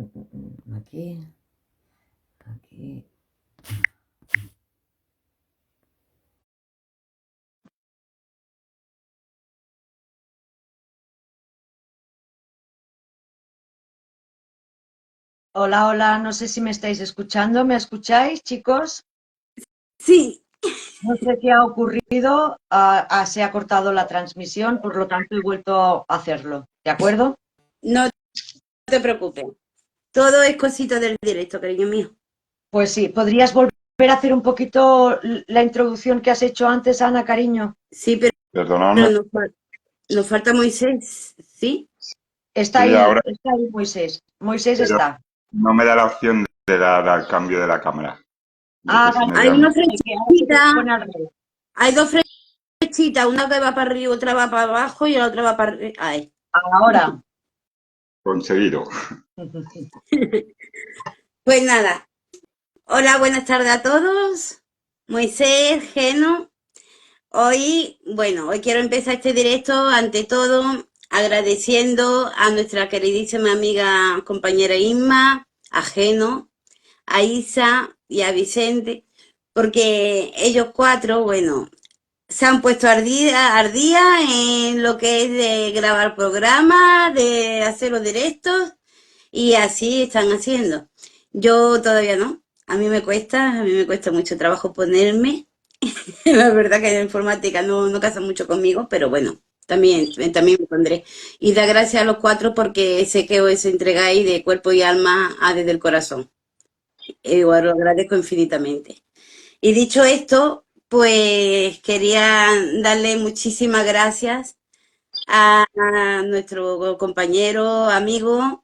Aquí, aquí. Hola, hola, no sé si me estáis escuchando. ¿Me escucháis, chicos? Sí. No sé qué ha ocurrido. Se ha cortado la transmisión, por lo tanto he vuelto a hacerlo. ¿De acuerdo? No te preocupes. Todo es cosita del directo, cariño mío. Pues sí, ¿podrías volver a hacer un poquito la introducción que has hecho antes, Ana, cariño? Sí, pero Perdonadme, nos falta Moisés, ¿sí? sí, ahora, Está ahí Moisés. Moisés pero está. no me da la opción de dar al cambio de la cámara, de que se me Hay vea una mejor. Que ahora se te flechita, pone al revés. hay dos flechitas, una que va para arriba, otra va para abajo y la otra va para arriba. Ahí. Ahora. Conseguido. Pues nada. Hola, buenas tardes a todos. Moisés, Geno. Hoy quiero empezar este directo, ante todo, agradeciendo a nuestra queridísima amiga, compañera Inma, a Geno, a Isa y a Vicente, porque ellos cuatro, se han puesto ardía en lo que es de grabar programas, de hacer los directos, y así están haciendo. Yo todavía no, a mí me cuesta mucho trabajo ponerme. La verdad que la informática no casa mucho conmigo, pero bueno, también me pondré. Y da gracias a los cuatro porque sé que os entregáis de cuerpo y alma desde el corazón. Igual lo agradezco infinitamente. Y dicho esto, pues quería darle muchísimas gracias a nuestro compañero, amigo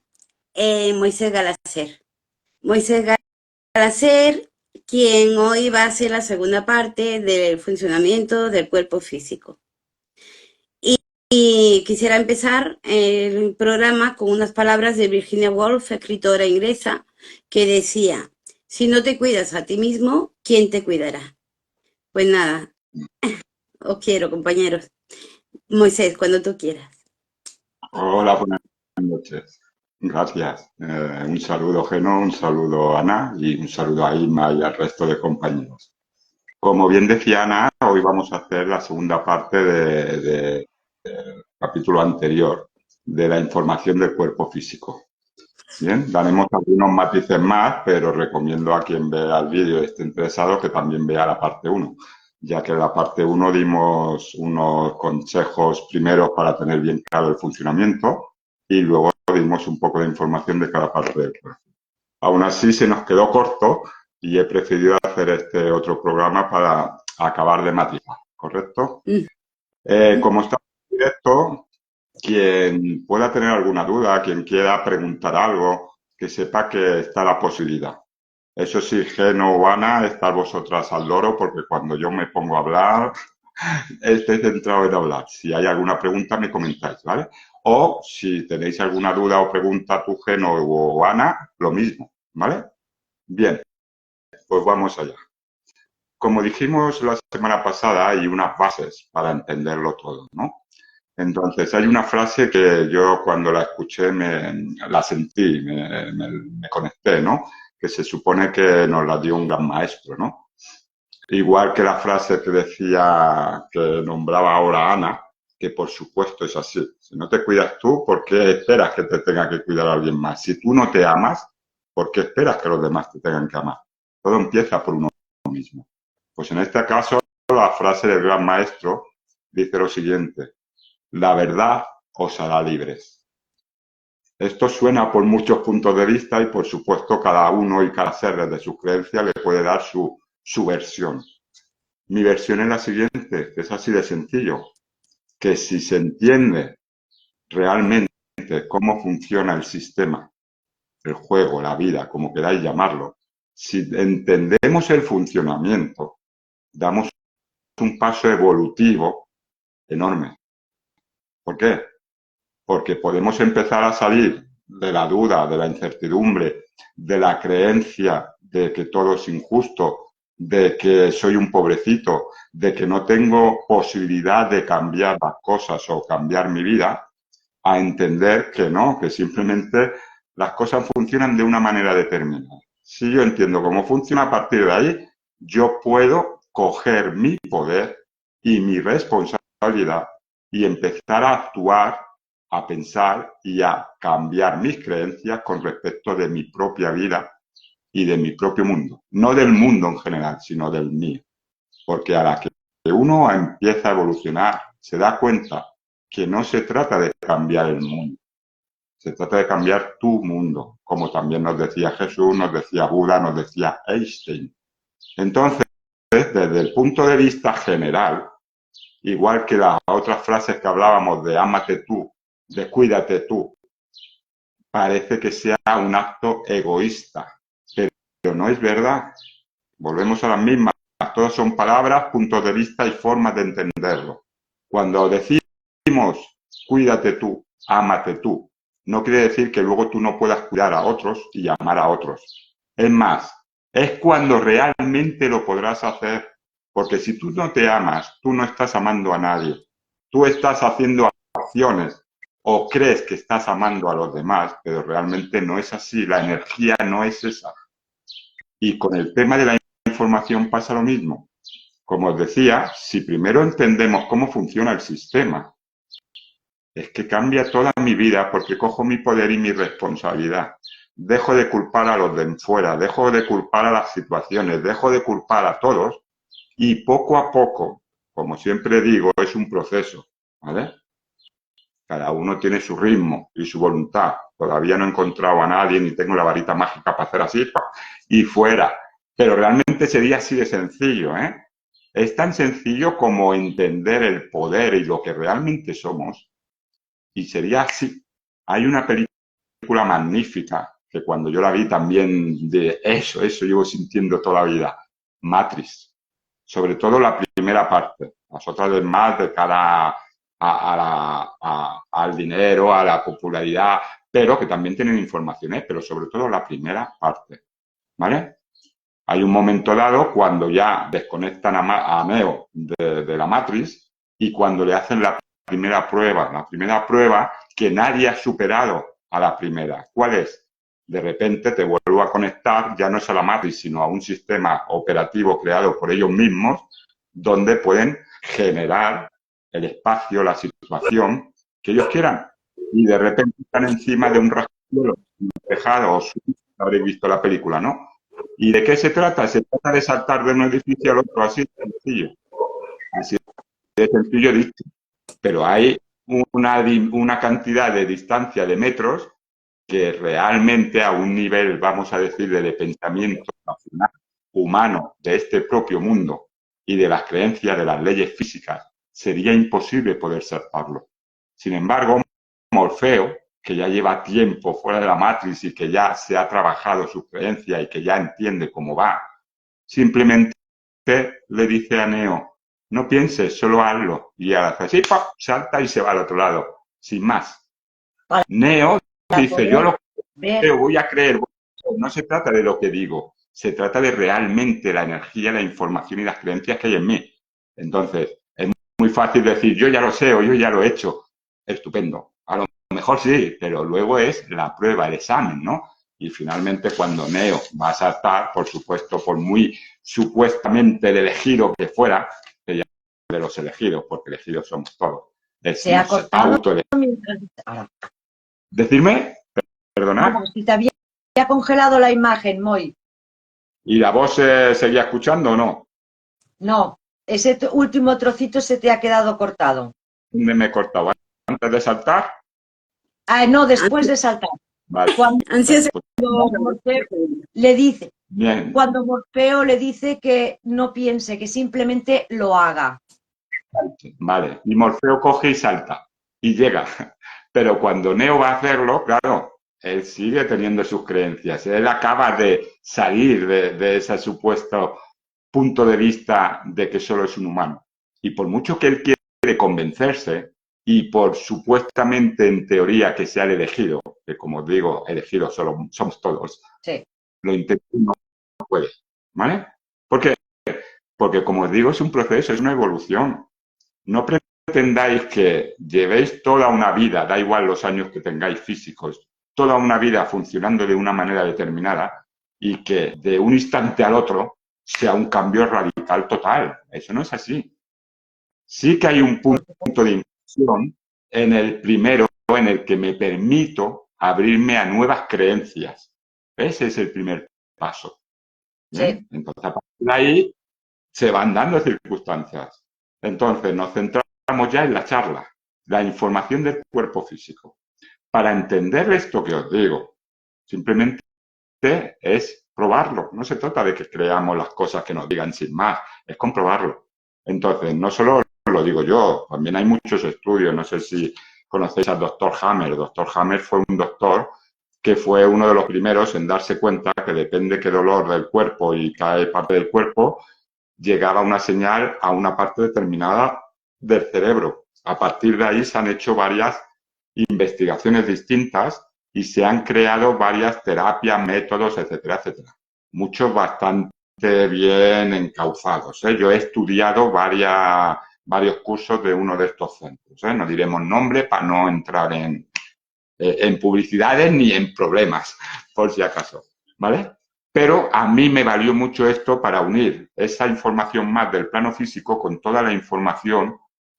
Moisés Galacer. Moisés Galacer, quien hoy va a hacer la segunda parte del funcionamiento del cuerpo físico. Y quisiera empezar el programa con unas palabras de Virginia Woolf, escritora inglesa, que decía: si no te cuidas a ti mismo, ¿quién te cuidará? Pues nada, os quiero, compañeros. Moisés, cuando tú quieras. Hola, buenas noches. Gracias. Un saludo, Geno, un saludo, Ana, y un saludo a Inma y al resto de compañeros. Como bien decía Ana, hoy vamos a hacer la segunda parte del capítulo anterior de la información del cuerpo físico. Bien, daremos algunos matices más, pero recomiendo a quien vea el vídeo y esté interesado que también vea la parte uno, ya que en la parte uno dimos unos consejos primero para tener bien claro el funcionamiento y luego dimos un poco de información de cada parte del cuerpo. Aún así se nos quedó corto y he preferido hacer este otro programa para acabar de matizar, ¿correcto? Como estamos en directo, quien pueda tener alguna duda, quien quiera preguntar algo, que sepa que está la posibilidad. Eso sí, Geno o Ana, estar vosotras al loro, porque cuando yo me pongo a hablar, estoy centrado en hablar. Si hay alguna pregunta, me comentáis, ¿vale? O si tenéis alguna duda o pregunta tú, Geno o Ana, lo mismo, ¿vale? Bien, pues vamos allá. Como dijimos la semana pasada, hay unas bases para entenderlo todo, ¿no? Entonces, hay una frase que yo cuando la escuché la sentí, me conecté, ¿no? Que se supone que nos la dio un gran maestro, ¿no? Igual que la frase que decía, que nombraba ahora Ana, que por supuesto es así. Si no te cuidas tú, ¿por qué esperas que te tenga que cuidar alguien más? Si tú no te amas, ¿por qué esperas que los demás te tengan que amar? Todo empieza por uno mismo. Pues en este caso, la frase del gran maestro dice lo siguiente: la verdad os hará libres. Esto suena por muchos puntos de vista y, por supuesto, cada uno y cada ser desde su creencia le puede dar su versión. Mi versión es la siguiente, que es así de sencillo, que si se entiende realmente cómo funciona el sistema, el juego, la vida, como queráis llamarlo, si entendemos el funcionamiento, damos un paso evolutivo enorme. ¿Por qué? Porque podemos empezar a salir de la duda, de la incertidumbre, de la creencia de que todo es injusto, de que soy un pobrecito, de que no tengo posibilidad de cambiar las cosas o cambiar mi vida, a entender que no, que simplemente las cosas funcionan de una manera determinada. Si yo entiendo cómo funciona, a partir de ahí, yo puedo coger mi poder y mi responsabilidad y empezar a actuar, a pensar y a cambiar mis creencias con respecto de mi propia vida y de mi propio mundo. No del mundo en general, sino del mío. Porque a la que uno empieza a evolucionar, se da cuenta que no se trata de cambiar el mundo, se trata de cambiar tu mundo, como también nos decía Jesús, nos decía Buda, nos decía Einstein. Entonces, desde el punto de vista general, igual que las otras frases que hablábamos de ámate tú, de cuídate tú, parece que sea un acto egoísta, pero no es verdad. Volvemos a las mismas. Todas son palabras, puntos de vista y formas de entenderlo. Cuando decimos cuídate tú, ámate tú, no quiere decir que luego tú no puedas cuidar a otros y amar a otros. Es más, es cuando realmente lo podrás hacer, porque si tú no te amas, tú no estás amando a nadie. Tú estás haciendo acciones o crees que estás amando a los demás, pero realmente no es así, la energía no es esa. Y con el tema de la información pasa lo mismo. Como os decía, si primero entendemos cómo funciona el sistema, es que cambia toda mi vida porque cojo mi poder y mi responsabilidad. Dejo de culpar a los de fuera, dejo de culpar a las situaciones, dejo de culpar a todos y poco a poco, como siempre digo, es un proceso, ¿vale? Cada uno tiene su ritmo y su voluntad. Todavía no he encontrado a nadie ni tengo la varita mágica para hacer así y fuera. Pero realmente sería así de sencillo, ¿eh? Es tan sencillo como entender el poder y lo que realmente somos. Y sería así. Hay una película magnífica que cuando yo la vi también de eso llevo sintiendo toda la vida. Matrix. Sobre todo la primera parte. Las otras demás de cara al dinero, a la popularidad, pero que también tienen informaciones, pero sobre todo la primera parte. ¿Vale? Hay un momento dado cuando ya desconectan a Neo de la Matrix y cuando le hacen la primera prueba que nadie ha superado a la primera. ¿Cuál es? De repente te vuelvo a conectar, ya no es a la Matrix, sino a un sistema operativo creado por ellos mismos, donde pueden generar el espacio, la situación que ellos quieran. Y de repente están encima de un rascacielos despejado, o habréis visto la película, ¿no? ¿Y de qué se trata? Se trata de saltar de un edificio al otro, así de sencillo. Así de sencillo dicho. Pero hay una cantidad de distancia de metros que realmente a un nivel, vamos a decir, de pensamiento racional, humano, de este propio mundo y de las creencias, de las leyes físicas, sería imposible poder saltarlo. Sin embargo, Morfeo, que ya lleva tiempo fuera de la Matrix y que ya se ha trabajado su creencia y que ya entiende cómo va, simplemente le dice a Neo, no pienses, solo hazlo. Y él hace así, ¡pop!, salta y se va al otro lado, sin más. Para Neo dice, yo lo ver. creo, voy a creer. No se trata de lo que digo, se trata de realmente la energía, la información y las creencias que hay en mí. Entonces, es muy fácil decir, yo ya lo sé o yo ya lo he hecho. Estupendo. A lo mejor sí, pero luego es la prueba, el examen, ¿no? Y finalmente cuando Neo va a saltar, por supuesto, por muy supuestamente el elegido que fuera, que ya de los elegidos, porque elegidos somos todos. Se ha cortado autoelegido. mientras... Ahora. Decirme, perdonad. Vamos, si te había congelado la imagen, Moy. ¿Y la voz se seguía escuchando o no? No, ese último trocito se te ha quedado cortado. ¿Dónde me he cortado? ¿Antes de saltar? Ah, no, después de saltar. Vale. Cuando Ansioso. Morfeo le dice, Bien. cuando Morfeo le dice que no piense, que simplemente lo haga. Vale. Y Morfeo coge y salta. Y llega. Pero cuando Neo va a hacerlo, claro, él sigue teniendo sus creencias. Él acaba de salir de ese supuesto punto de vista de que solo es un humano. Y por mucho que él quiere convencerse, y por supuestamente en teoría que sea el elegido, que como digo, elegidos solo somos todos, Sí. lo intenta y no puede, ¿vale? ¿Por qué? Porque como os digo, es un proceso, es una evolución. No pretendáis que llevéis toda una vida, da igual los años que tengáis físicos, toda una vida funcionando de una manera determinada y que de un instante al otro sea un cambio radical total. Eso no es así. Sí que hay un punto de inflexión en el primero, en el que me permito abrirme a nuevas creencias. Ese es el primer paso. ¿Bien? Sí. Entonces, a partir de ahí se van dando circunstancias. Entonces, nos centramos ya en la charla, la información del cuerpo físico. Para entender esto que os digo, simplemente es probarlo. No se trata de que creamos las cosas que nos digan sin más, es comprobarlo. Entonces, no solo lo digo yo, también hay muchos estudios. No sé si conocéis al doctor Hammer. El doctor Hammer fue un doctor que fue uno de los primeros en darse cuenta que depende qué dolor del cuerpo y qué parte del cuerpo, llegaba una señal a una parte determinada del cerebro. A partir de ahí se han hecho varias investigaciones distintas y se han creado varias terapias, métodos, etcétera, etcétera. Muchos bastante bien encauzados, ¿eh? Yo he estudiado varios cursos de uno de estos centros, ¿eh? No diremos nombre para no entrar en publicidades ni en problemas, por si acaso, ¿vale? Pero a mí me valió mucho esto para unir esa información más del plano físico con toda la información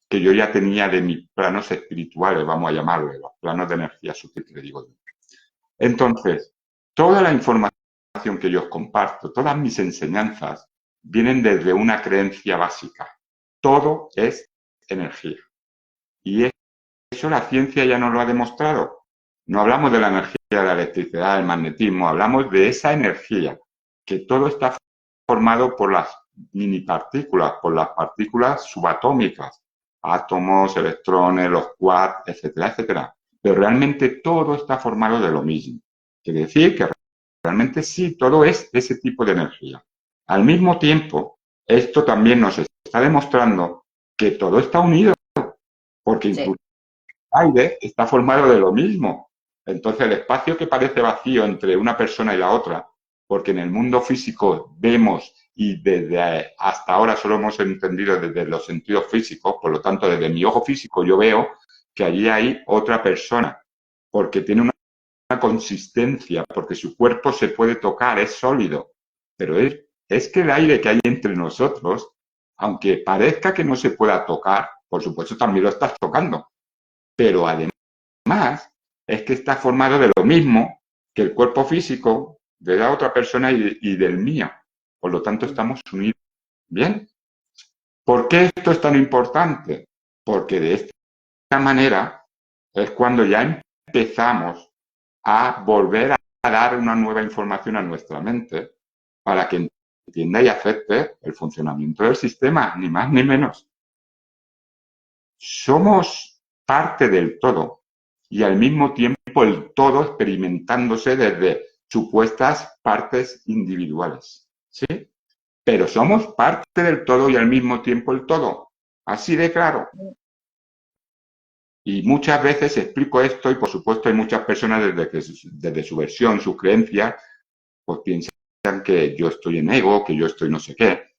que yo ya tenía de mis planos espirituales, vamos a llamarle, los planos de energía sutil que le digo yo. Entonces, toda la información que yo os comparto, todas mis enseñanzas, vienen desde una creencia básica. Todo es energía. Y eso la ciencia ya nos lo ha demostrado. No hablamos de la energía de la electricidad, del magnetismo, hablamos de esa energía, que todo está formado por las mini partículas, por las partículas subatómicas, átomos, electrones, los quarks, etcétera, etcétera. Pero realmente todo está formado de lo mismo. Quiere decir que realmente sí, todo es ese tipo de energía. Al mismo tiempo, esto también nos está demostrando que todo está unido, porque incluso el aire está formado de lo mismo. Entonces, el espacio que parece vacío entre una persona y la otra, porque en el mundo físico vemos y desde hasta ahora solo hemos entendido desde los sentidos físicos, por lo tanto, desde mi ojo físico yo veo que allí hay otra persona, porque tiene una consistencia, porque su cuerpo se puede tocar, es sólido, pero es que el aire que hay entre nosotros, aunque parezca que no se pueda tocar, por supuesto también lo estás tocando, pero además es que está formado de lo mismo que el cuerpo físico de la otra persona y del mío. Por lo tanto, estamos unidos. ¿Bien? ¿Por qué esto es tan importante? Porque de esta manera es cuando ya empezamos a volver a dar una nueva información a nuestra mente para que entienda y acepte el funcionamiento del sistema, ni más ni menos. Somos parte del todo y al mismo tiempo el todo experimentándose desde supuestas partes individuales, ¿sí? Pero somos parte del todo y al mismo tiempo el todo, así de claro. Y muchas veces explico esto y por supuesto hay muchas personas desde su versión, sus creencias, pues piensan que yo estoy en ego, que yo estoy no sé qué.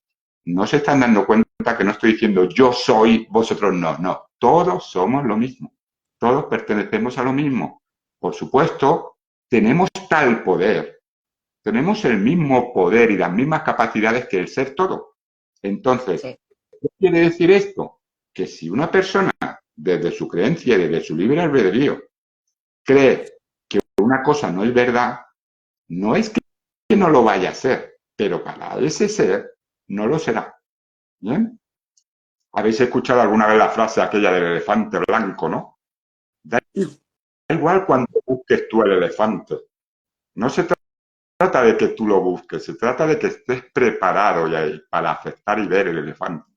No se están dando cuenta que no estoy diciendo yo soy, vosotros no, no. Todos somos lo mismo. Todos pertenecemos a lo mismo. Por supuesto, tenemos tal poder, tenemos el mismo poder y las mismas capacidades que el ser todo. Entonces, ¿qué quiere decir esto? Que si una persona, desde su creencia y desde su libre albedrío, cree que una cosa no es verdad, no es que no lo vaya a ser, pero para ese ser no lo será. ¿Bien? ¿Habéis escuchado alguna vez la frase aquella del elefante blanco, no? Da igual cuando busques tú el elefante. No se trata de que tú lo busques, se trata de que estés preparado ya para aceptar y ver el elefante.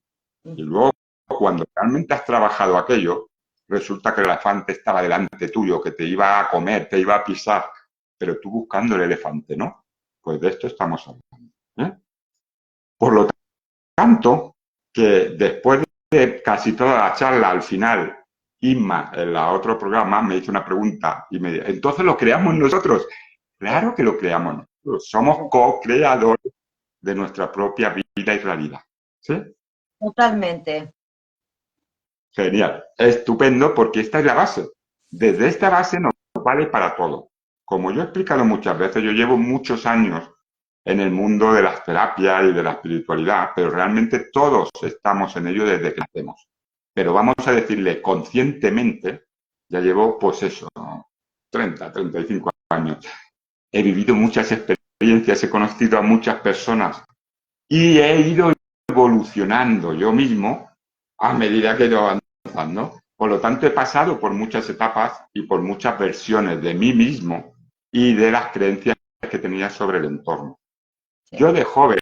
Y luego, cuando realmente has trabajado aquello, resulta que el elefante estaba delante tuyo, que te iba a comer, te iba a pisar, pero tú buscando el elefante, ¿no? Pues de esto estamos hablando. ¿Eh? Por lo tanto, que después de casi toda la charla, al final, Inma, en la otro programa, me hizo una pregunta y me dijo, ¿entonces lo creamos nosotros? Claro que lo creamos nosotros. Somos co-creadores de nuestra propia vida y realidad. ¿Sí? Totalmente. Genial. Estupendo, porque esta es la base. Desde esta base nos vale para todo. como yo he explicado muchas veces, yo llevo muchos años en el mundo de las terapias y de la espiritualidad, pero realmente todos estamos en ello desde que nacemos. Pero vamos a decirle conscientemente, ya llevo, pues eso, 30, 35 años. He vivido muchas experiencias, he conocido a muchas personas y he ido evolucionando yo mismo a medida que he ido avanzando. Por lo tanto, he pasado por muchas etapas y por muchas versiones de mí mismo y de las creencias que tenía sobre el entorno. Sí. Yo de joven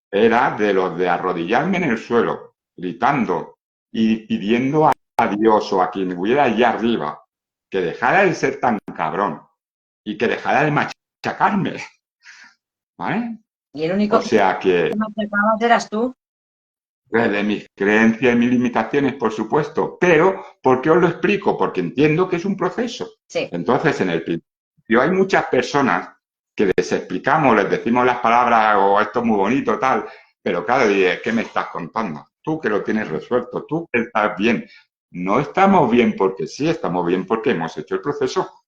era de los de arrodillarme en el suelo, gritando y pidiendo a Dios o a quien hubiera allá arriba que dejara de ser tan cabrón y que dejara de machacarme. ¿Vale? Y el único o sea que machacabas eras tú. De mis creencias y mis limitaciones, por supuesto. Pero, ¿por qué os lo explico? Porque entiendo que es un proceso. Sí. Entonces, en el principio hay muchas personas que les explicamos, les decimos las palabras, o esto es muy bonito, tal, pero claro, ¿qué me estás contando? Tú que lo tienes resuelto, tú que estás bien. No estamos bien porque sí, estamos bien porque hemos hecho el proceso.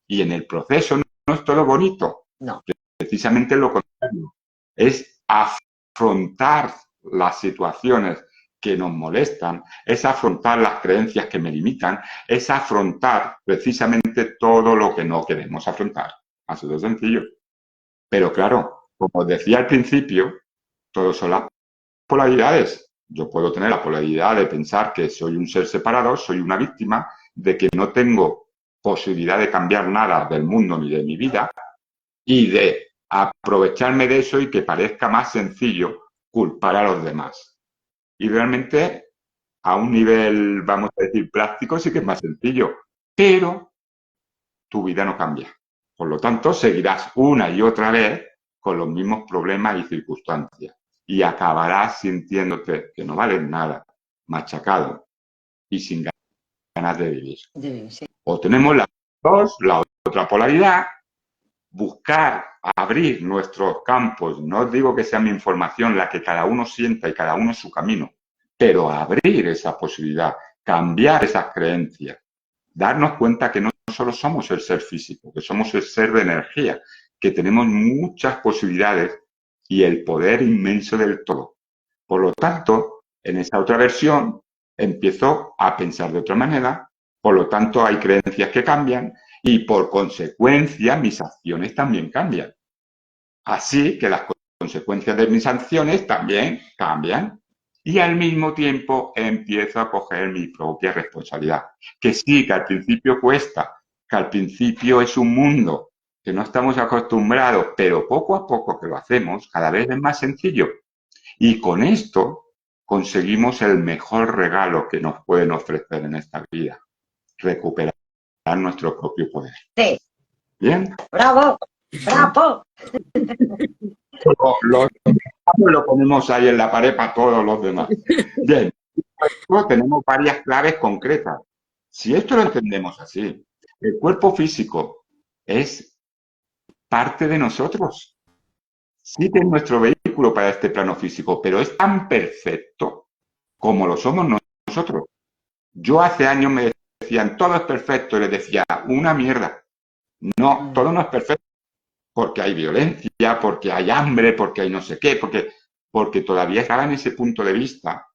Y en el proceso no es todo bonito. No. Precisamente lo contrario. Es afrontar las situaciones que nos molestan, es afrontar las creencias que me limitan, es afrontar precisamente todo lo que no queremos afrontar. Así de sencillo. Pero claro, como decía al principio, todo son las polaridades. Yo puedo tener la polaridad de pensar que soy un ser separado, soy una víctima, de que no tengo posibilidad de cambiar nada del mundo ni de mi vida, y de aprovecharme de eso y que parezca más sencillo culpar a los demás. Y realmente, a un nivel, vamos a decir, práctico, sí que es más sencillo, pero tu vida no cambia. Por lo tanto, seguirás una y otra vez con los mismos problemas y circunstancias y acabarás sintiéndote que no vales nada, machacado y sin ganas de vivir. Sí. O tenemos las dos, la otra polaridad, buscar abrir nuestros campos. No os digo que sea mi información la que cada uno sienta y cada uno su camino, pero abrir esa posibilidad, cambiar esas creencias, darnos cuenta que no solo somos el ser físico, que somos el ser de energía, que tenemos muchas posibilidades y el poder inmenso del todo. Por lo tanto, en esa otra versión empiezo a pensar de otra manera, por lo tanto hay creencias que cambian y por consecuencia mis acciones también cambian. Así que las consecuencias de mis acciones también cambian y al mismo tiempo empiezo a coger mi propia responsabilidad. Que sí, que al principio cuesta, que al principio es un mundo que no estamos acostumbrados, pero poco a poco que lo hacemos, cada vez es más sencillo. Y con esto conseguimos el mejor regalo que nos pueden ofrecer en esta vida, recuperar nuestro propio poder. Sí. ¿Bien? ¡Bravo! ¡Bravo! Lo ponemos ahí en la pared para todos los demás. Bien, tenemos varias claves concretas. Si esto lo entendemos así, el cuerpo físico es parte de nosotros. Sí que es nuestro vehículo para este plano físico, pero es tan perfecto como lo somos nosotros. Yo hace años me decían, todo es perfecto, y les decía, una mierda. No, todo no es perfecto. Porque hay violencia, porque hay hambre, porque hay no sé qué, porque todavía estaba en ese punto de vista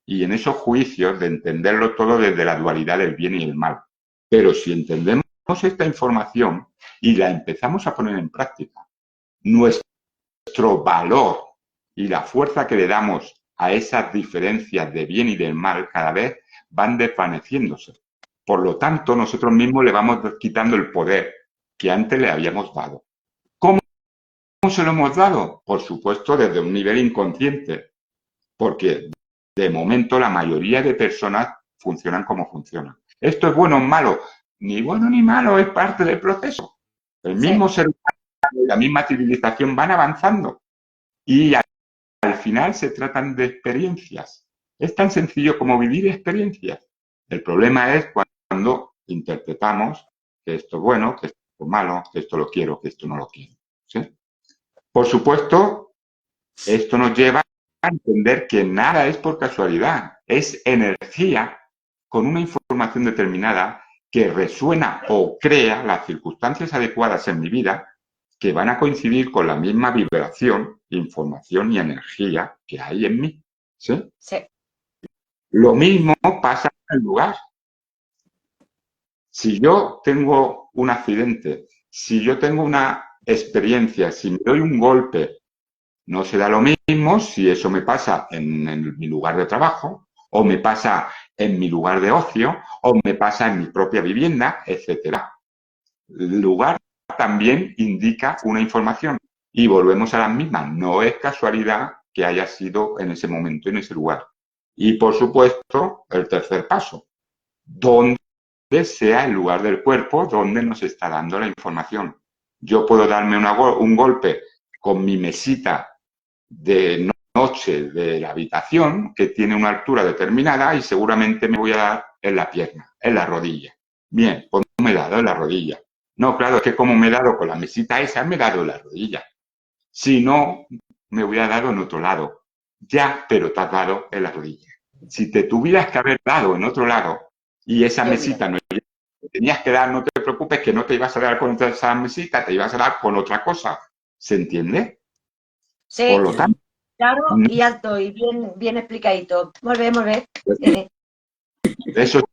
y en esos juicios de entenderlo todo desde la dualidad del bien y el mal. Pero si entendemos esta información y la empezamos a poner en práctica, nuestro valor y la fuerza que le damos a esas diferencias de bien y del mal cada vez van desvaneciéndose. Por lo tanto, nosotros mismos le vamos quitando el poder que antes le habíamos dado. ¿Cómo se lo hemos dado? Por supuesto, desde un nivel inconsciente, porque de momento la mayoría de personas funcionan como funcionan. ¿Esto es bueno o malo? Ni bueno ni malo, es parte del proceso. El mismo ser humano y la misma civilización van avanzando y al final se tratan de experiencias. Es tan sencillo como vivir experiencias. El problema es cuando interpretamos que esto es bueno, que esto es malo, que esto lo quiero, que esto no lo quiero. ¿Sí? Por supuesto, esto nos lleva a entender que nada es por casualidad, es energía con una información determinada que resuena o crea las circunstancias adecuadas en mi vida que van a coincidir con la misma vibración, información y energía que hay en mí. ¿Sí? Sí. Lo mismo pasa en el lugar. Si yo tengo un accidente, si yo tengo una experiencia, si me doy un golpe, no será lo mismo si eso me pasa en mi lugar de trabajo, o me pasa en mi lugar de ocio, o me pasa en mi propia vivienda, etcétera. El lugar también indica una información y volvemos a las mismas. No es casualidad que haya sido en ese momento, en ese lugar. Y por supuesto, el tercer paso, donde sea el lugar del cuerpo donde nos está dando la información. Yo puedo darme un golpe con mi mesita de noche de la habitación que tiene una altura determinada y seguramente me voy a dar en la pierna, en la rodilla. Bien, pues me he dado en la rodilla. No, claro, es que como me he dado con la mesita esa, me he dado en la rodilla. Si no, me hubiera dado en otro lado. Ya, pero te has dado en la rodilla. Si te tuvieras que haber dado en otro lado y esa mesita no tenías que dar, no te preocupes que no te ibas a dar con esa mesita, te ibas a dar con otra cosa. ¿Se entiende? Sí, Por lo tanto, claro no, y alto y bien explicadito. Molt bé. eso es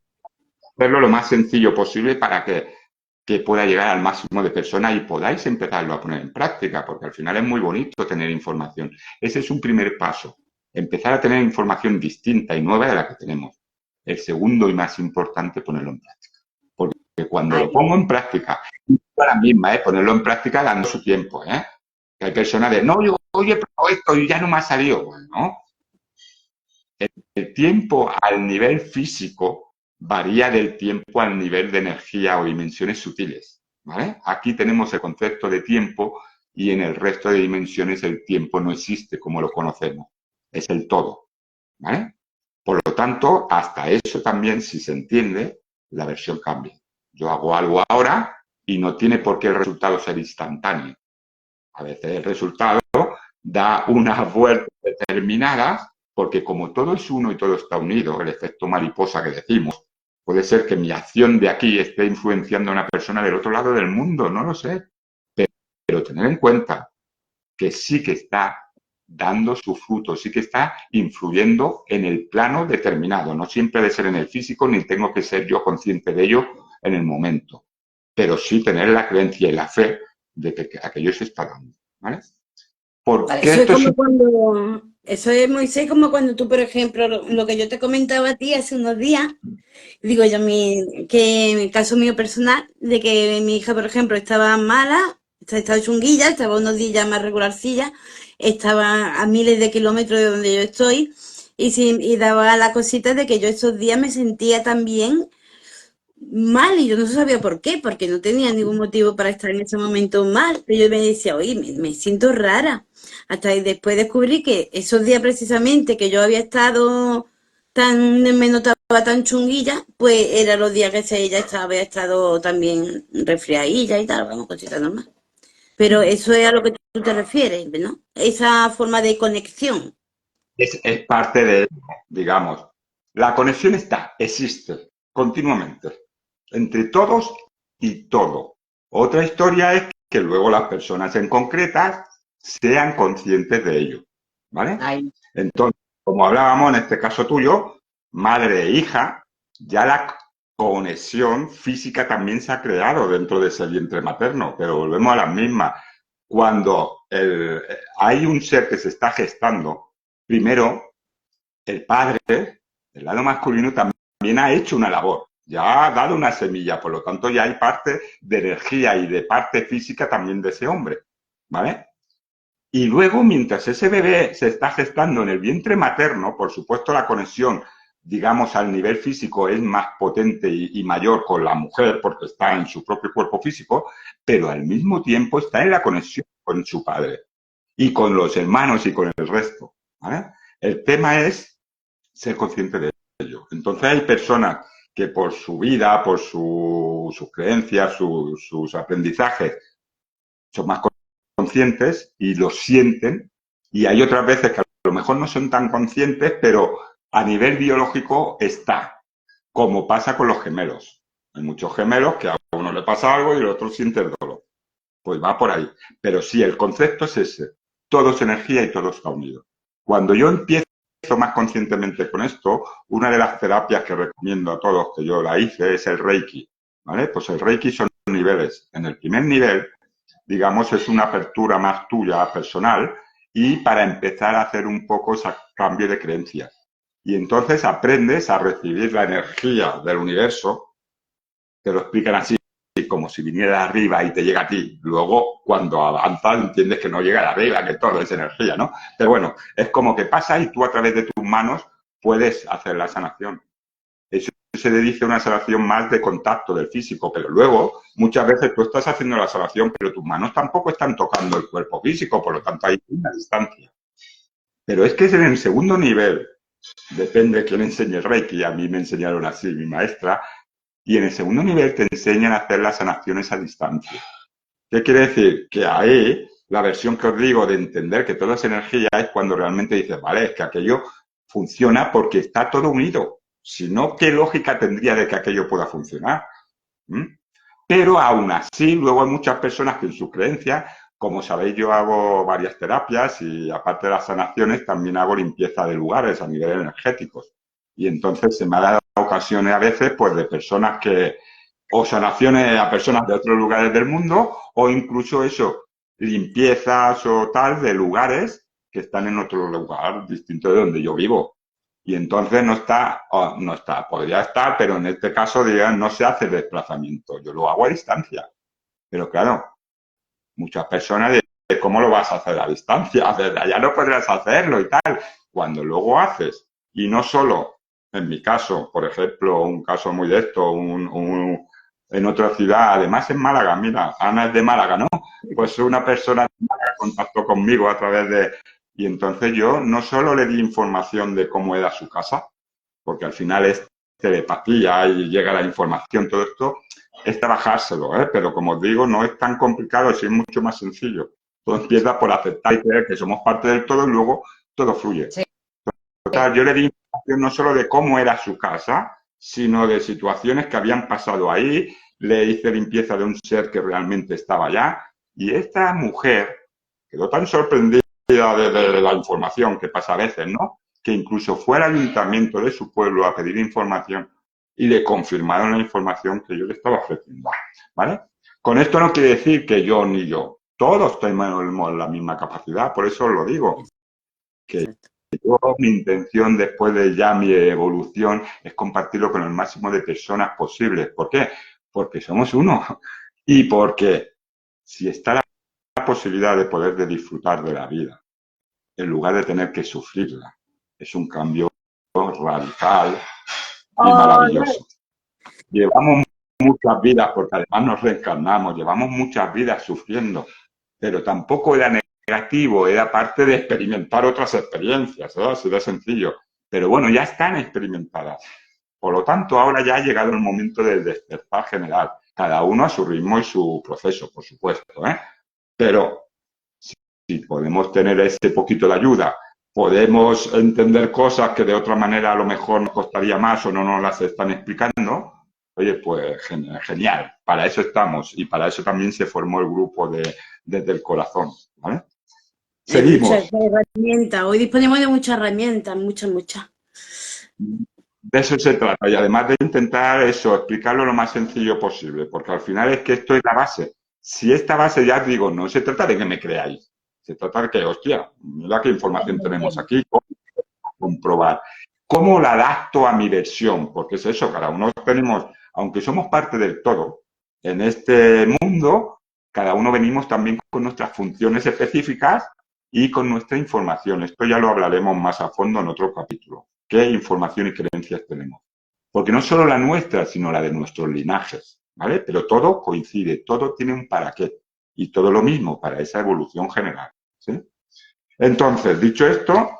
hacerlo lo más sencillo posible para que pueda llegar al máximo de personas y podáis empezarlo a poner en práctica, porque al final es muy bonito tener información. Ese es un primer paso, empezar a tener información distinta y nueva de la que tenemos. El segundo y más importante, ponerlo en práctica. Porque cuando lo pongo en práctica, a la misma, ponerlo en práctica dando su tiempo, que hay personas de, no, yo, oye, pero esto y ya no me ha salido. Bueno, el tiempo al nivel físico varía del tiempo al nivel de energía o dimensiones sutiles, ¿vale? Aquí tenemos el concepto de tiempo y en el resto de dimensiones el tiempo no existe como lo conocemos, es el todo, ¿vale? Por lo tanto, hasta eso también, si se entiende, la versión cambia. Yo hago algo ahora y no tiene por qué el resultado ser instantáneo. A veces el resultado da unas vueltas determinadas porque como todo es uno y todo está unido, el efecto mariposa que decimos, puede ser que mi acción de aquí esté influenciando a una persona del otro lado del mundo, no lo sé. Pero tener en cuenta que sí que está dando su fruto, sí que está influyendo en el plano determinado. No siempre debe ser en el físico, ni tengo que ser yo consciente de ello en el momento. Pero sí tener la creencia y la fe de que aquello se está dando, ¿vale? Porque Eso es esto es como cuando, eso es, Moisés, como cuando tú, por ejemplo, lo que yo te comentaba a ti hace unos días, digo yo, que en el caso mío personal, de que mi hija, por ejemplo, estaba mala, estaba chunguilla, estaba unos días más regularcilla, estaba a miles de kilómetros de donde yo estoy, y daba la cosita de que yo estos días me sentía también mal y yo no sabía por qué, porque no tenía ningún motivo para estar en ese momento mal. Pero yo me decía, oye, me siento rara. Hasta que después descubrí que esos días precisamente que yo había estado me notaba tan chunguilla, pues eran los días que ella había estado también resfriadilla y tal, vamos, cosita normal. Pero eso es a lo que tú te refieres, ¿no? Esa forma de conexión. es parte de, digamos, la conexión está, existe continuamente, entre todos y todo. Otra historia es que luego las personas en concretas sean conscientes de ello, ¿vale? Ahí. Entonces, como hablábamos en este caso tuyo, madre e hija, ya la conexión física también se ha creado dentro de ese vientre materno, pero volvemos a las mismas. Cuando hay un ser que se está gestando, primero, el padre, el lado masculino, también ha hecho una labor, ya ha dado una semilla, por lo tanto ya hay parte de energía y de parte física también de ese hombre, ¿vale? Y luego, mientras ese bebé se está gestando en el vientre materno, por supuesto la conexión, digamos, al nivel físico es más potente y mayor con la mujer porque está en su propio cuerpo físico, pero al mismo tiempo está en la conexión con su padre y con los hermanos y con el resto, ¿vale? El tema es ser consciente de ello. Entonces hay personas que por su vida, por sus creencias, sus aprendizajes, son más conscientes y lo sienten, y hay otras veces que a lo mejor no son tan conscientes, pero a nivel biológico está, como pasa con los gemelos. Hay muchos gemelos que a uno le pasa algo y el otro siente el dolor. Pues va por ahí. Pero sí, el concepto es ese. Todo es energía y todo está unido. Cuando yo empiezo más conscientemente con esto, una de las terapias que recomiendo a todos, que yo la hice, es el Reiki. ¿Vale? Pues el Reiki son niveles. En el primer nivel, digamos, es una apertura más tuya, personal, y para empezar a hacer un poco ese cambio de creencias. Y entonces aprendes a recibir la energía del universo, te lo explican así, como si viniera de arriba y te llega a ti. Luego, cuando avanzas, entiendes que no llega de arriba, que todo es energía, ¿no? Pero bueno, es como que pasa y tú a través de tus manos puedes hacer la sanación. Eso se le dice una sanación más de contacto del físico, pero luego muchas veces tú estás haciendo la sanación, pero tus manos tampoco están tocando el cuerpo físico, por lo tanto hay una distancia. Pero es que es en el segundo nivel, depende de quién enseñe el Reiki, a mí me enseñaron así mi maestra, y en el segundo nivel te enseñan a hacer las sanaciones a distancia. ¿Qué quiere decir? Que ahí la versión que os digo de entender que todo es energía es cuando realmente dices, vale, es que aquello funciona porque está todo unido. Si no, ¿qué lógica tendría de que aquello pueda funcionar? ¿Mm? Pero aún así, luego hay muchas personas que en sus creencias, como sabéis, yo hago varias terapias y aparte de las sanaciones, también hago limpieza de lugares a nivel energéticos. Y entonces se me ha dado ocasiones a veces, pues, de personas que, o sanaciones a personas de otros lugares del mundo, o incluso eso, limpiezas o tal de lugares que están en otro lugar distinto de donde yo vivo. Y entonces no está, podría estar, pero en este caso, digamos, no se hace el desplazamiento. Yo lo hago a distancia. Pero claro, muchas personas de cómo lo vas a hacer a distancia, desde allá no podrás hacerlo y tal. Cuando luego haces, y no solo, en mi caso, por ejemplo, un caso muy de esto, en otra ciudad, además en Málaga, mira, Ana es de Málaga, ¿no? Pues una persona de Málaga contactó conmigo a través de... Y entonces yo no solo le di información de cómo era su casa, porque al final es telepatía y llega la información, todo esto, es trabajárselo, ¿eh? Pero como os digo, no es tan complicado, es mucho más sencillo. Todo empieza por aceptar y creer que somos parte del todo y luego todo fluye. Sí. Total, yo le di información no solo de cómo era su casa, sino de situaciones que habían pasado ahí, le hice limpieza de un ser que realmente estaba allá, y esta mujer quedó tan sorprendida de la información que pasa a veces, ¿no? Que incluso fue al ayuntamiento de su pueblo a pedir información y le confirmaron la información que yo le estaba ofreciendo, ¿vale? Con esto no quiere decir que yo ni yo, todos tenemos la misma capacidad, por eso os lo digo, que yo, mi intención después de ya mi evolución es compartirlo con el máximo de personas posibles. ¿Por qué? Porque somos uno y porque si está la posibilidad de poder de disfrutar de la vida en lugar de tener que sufrirla, es un cambio radical y maravilloso. Llevamos muchas vidas, porque además nos reencarnamos, llevamos muchas vidas sufriendo, pero tampoco era negativo, era parte de experimentar otras experiencias, ¿verdad? Así de sencillo. Pero bueno, ya están experimentadas. Por lo tanto, ahora ya ha llegado el momento del despertar general, cada uno a su ritmo y su proceso, por supuesto, ¿eh? Pero si podemos tener ese poquito de ayuda, podemos entender cosas que de otra manera a lo mejor nos costaría más o no nos las están explicando, oye, pues genial, para eso estamos y para eso también se formó el grupo desde el corazón, ¿vale? Seguimos. Muchas herramientas, hoy disponemos de muchas herramientas, muchas. De eso se trata y además de intentar eso, explicarlo lo más sencillo posible, porque al final es que esto es la base. Si esta base ya os digo, no se trata de que me creáis, se trata de que, hostia, mira qué información tenemos aquí, comprobar. ¿Cómo la adapto a mi versión? Porque es eso, cada uno tenemos, aunque somos parte del todo, en este mundo, cada uno venimos también con nuestras funciones específicas y con nuestra información. Esto ya lo hablaremos más a fondo en otro capítulo. ¿Qué información y creencias tenemos? Porque no solo la nuestra, sino la de nuestros linajes, ¿vale? Pero todo coincide, todo tiene un para qué. Y todo lo mismo para esa evolución general, ¿sí? Entonces, dicho esto,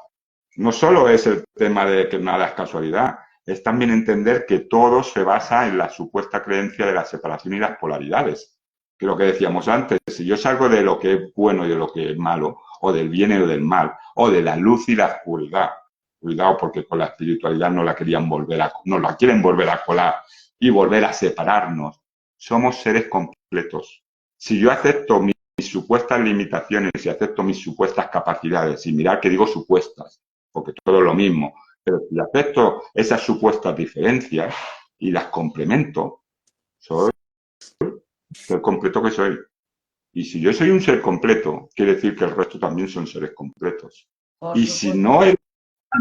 no solo es el tema de que nada es casualidad, es también entender que todo se basa en la supuesta creencia de la separación y las polaridades. Que lo que decíamos antes, si yo salgo de lo que es bueno y de lo que es malo, o del bien y del mal, o de la luz y la oscuridad, cuidado porque con la espiritualidad no la quieren volver a colar y volver a separarnos. Somos seres completos. Si yo acepto mis supuestas limitaciones y acepto mis supuestas capacidades, y mirar que digo supuestas, porque todo es lo mismo, pero si acepto esas supuestas diferencias y las complemento, soy el completo que soy. Y si yo soy un ser completo, quiere decir que el resto también son seres completos. Por Y si supuesto. no es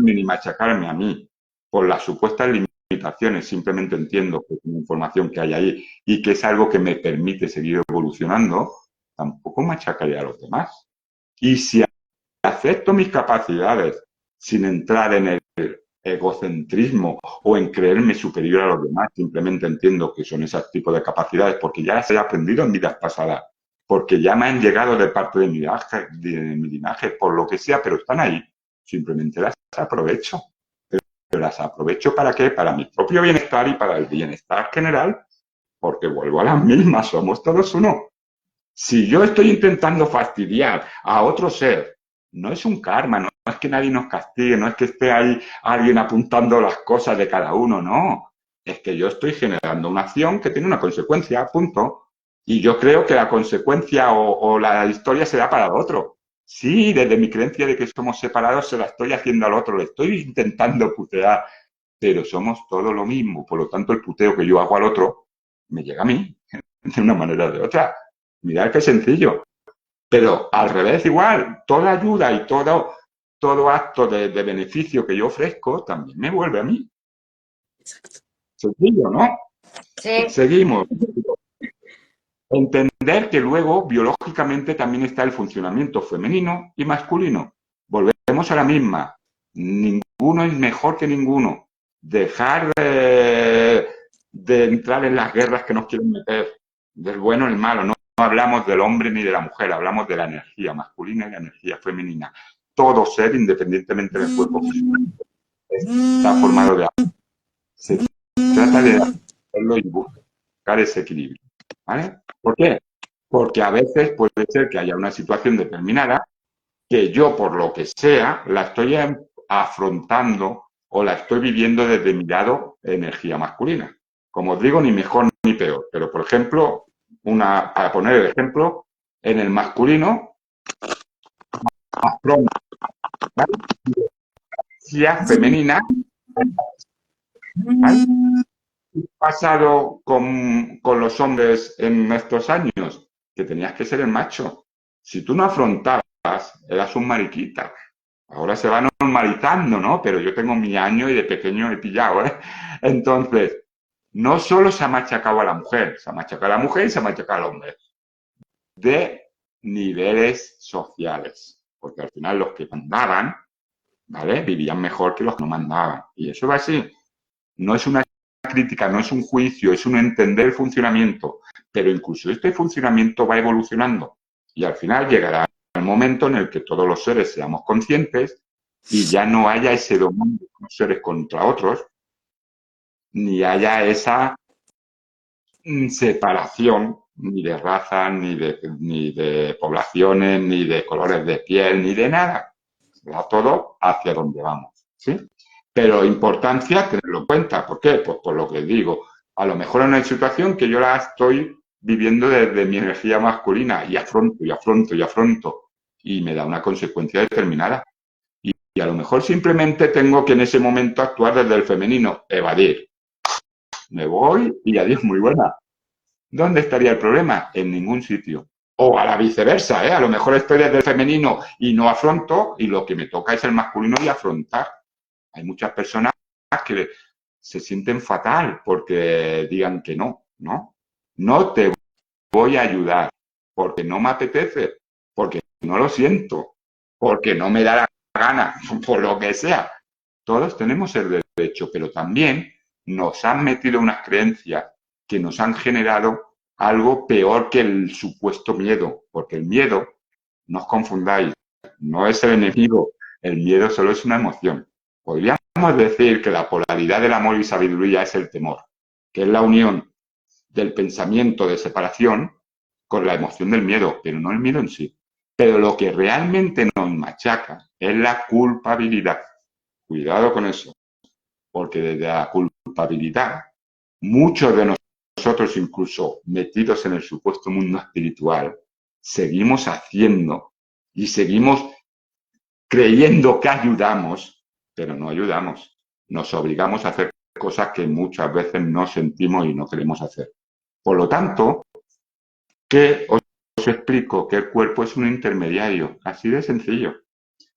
ni machacarme a mí por las supuestas limitaciones, simplemente entiendo que es una información que hay ahí y que es algo que me permite seguir evolucionando, tampoco machacaré a los demás. Y si acepto mis capacidades sin entrar en el egocentrismo o en creerme superior a los demás, simplemente entiendo que son esos tipos de capacidades porque ya las he aprendido en vidas pasadas, porque ya me han llegado de parte de mi linaje, por lo que sea, pero están ahí. Simplemente las aprovecho. Pero las aprovecho ¿para qué? Para mi propio bienestar y para el bienestar general, porque vuelvo a las mismas, somos todos uno. Si yo estoy intentando fastidiar a otro ser, no es un karma, no es que nadie nos castigue, no es que esté ahí alguien apuntando las cosas de cada uno, no. Es que yo estoy generando una acción que tiene una consecuencia, punto. Y yo creo que la consecuencia o la historia será para el otro. Sí, desde mi creencia de que somos separados se la estoy haciendo al otro, le estoy intentando putear, pero somos todo lo mismo. Por lo tanto, el puteo que yo hago al otro me llega a mí, de una manera o de otra. Mirad qué sencillo. Pero al revés igual, toda ayuda y todo acto de beneficio que yo ofrezco también me vuelve a mí. Sencillo, ¿no? Sí, Seguimos. Entender que luego biológicamente también está el funcionamiento femenino y masculino. Volvemos a la misma. Ninguno es mejor que ninguno. Dejar de entrar en las guerras que nos quieren meter, del bueno y el malo. No hablamos del hombre ni de la mujer, hablamos de la energía masculina y la energía femenina. Todo ser, independientemente del cuerpo físico, está formado de algo. Se trata de hacerlo y buscar ese equilibrio. ¿Vale? ¿Por qué? Porque a veces puede ser que haya una situación determinada que yo, por lo que sea, la estoy afrontando o la estoy viviendo desde mi lado de energía masculina. Como os digo, ni mejor ni peor. Pero, por ejemplo, para poner el ejemplo, en el masculino, afronto la energía femenina. ¿Vale? ¿Qué ha pasado con los hombres en estos años? Que tenías que ser el macho. Si tú no afrontabas, eras un mariquita. Ahora se va normalizando, ¿no? Pero yo tengo mi año y de pequeño he pillado, ¿eh? Entonces, no solo se ha machacado a la mujer, se ha machacado a la mujer y se ha machacado al hombre. De niveles sociales. Porque al final los que mandaban, ¿vale? Vivían mejor que los que no mandaban. Y eso va así. No es una crítica, no es un juicio, es un entender el funcionamiento. Pero incluso este funcionamiento va evolucionando. Y al final llegará el momento en el que todos los seres seamos conscientes y ya no haya ese dominio de unos seres contra otros, ni haya esa separación ni de raza, ni de poblaciones, ni de colores de piel, ni de nada. Va todo hacia donde vamos, ¿sí? Pero importancia tenerlo en cuenta. ¿Por qué? Pues por lo que digo. A lo mejor en una situación que yo la estoy viviendo desde mi energía masculina y afronto y afronto y afronto y me da una consecuencia determinada. Y a lo mejor simplemente tengo que en ese momento actuar desde el femenino, evadir. Me voy y adiós, muy buena. ¿Dónde estaría el problema? En ningún sitio. O a la viceversa, ¿eh? A lo mejor estoy desde el femenino y no afronto y lo que me toca es el masculino y afrontar. Hay muchas personas que se sienten fatal porque digan que no, ¿no? No te voy a ayudar porque no me apetece, porque no lo siento, porque no me da la gana, por lo que sea. Todos tenemos el derecho, pero también nos han metido unas creencias que nos han generado algo peor que el supuesto miedo, porque el miedo, no os confundáis, no es el enemigo, el miedo solo es una emoción. Podríamos decir que la polaridad del amor y sabiduría es el temor, que es la unión del pensamiento de separación con la emoción del miedo, pero no el miedo en sí. Pero lo que realmente nos machaca es la culpabilidad. Cuidado con eso, porque desde la culpabilidad muchos de nosotros, incluso metidos en el supuesto mundo espiritual, seguimos haciendo y seguimos creyendo que ayudamos, pero no ayudamos. Nos obligamos a hacer cosas que muchas veces no sentimos y no queremos hacer. Por lo tanto, ¿qué os explico? Que el cuerpo es un intermediario, así de sencillo.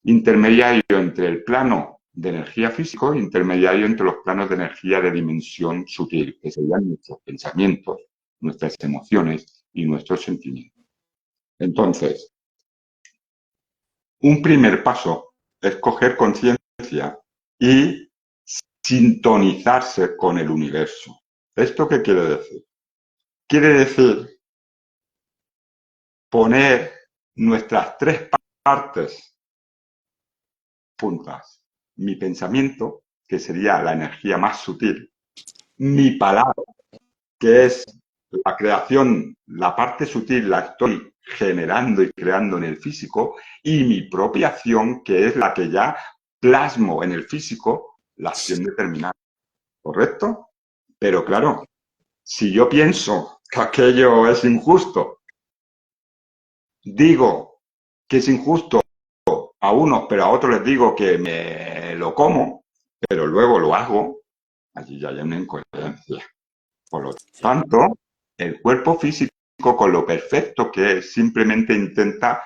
Intermediario entre el plano de energía físico, intermediario entre los planos de energía de dimensión sutil, que serían nuestros pensamientos, nuestras emociones y nuestros sentimientos. Entonces, un primer paso es coger conciencia y sintonizarse con el universo. ¿Esto qué quiere decir? Quiere decir poner nuestras tres partes juntas. Mi pensamiento, que sería la energía más sutil, mi palabra, que es la creación, la parte sutil la estoy generando y creando en el físico, y mi propia acción, que es la que ya plasmo en el físico, la acción determinada. ¿Correcto? Pero claro, si yo pienso que aquello es injusto, digo que es injusto a unos, pero a otros les digo que me lo como, pero luego lo hago, allí ya hay una incoherencia. Por lo tanto, el cuerpo físico, con lo perfecto que es, simplemente intenta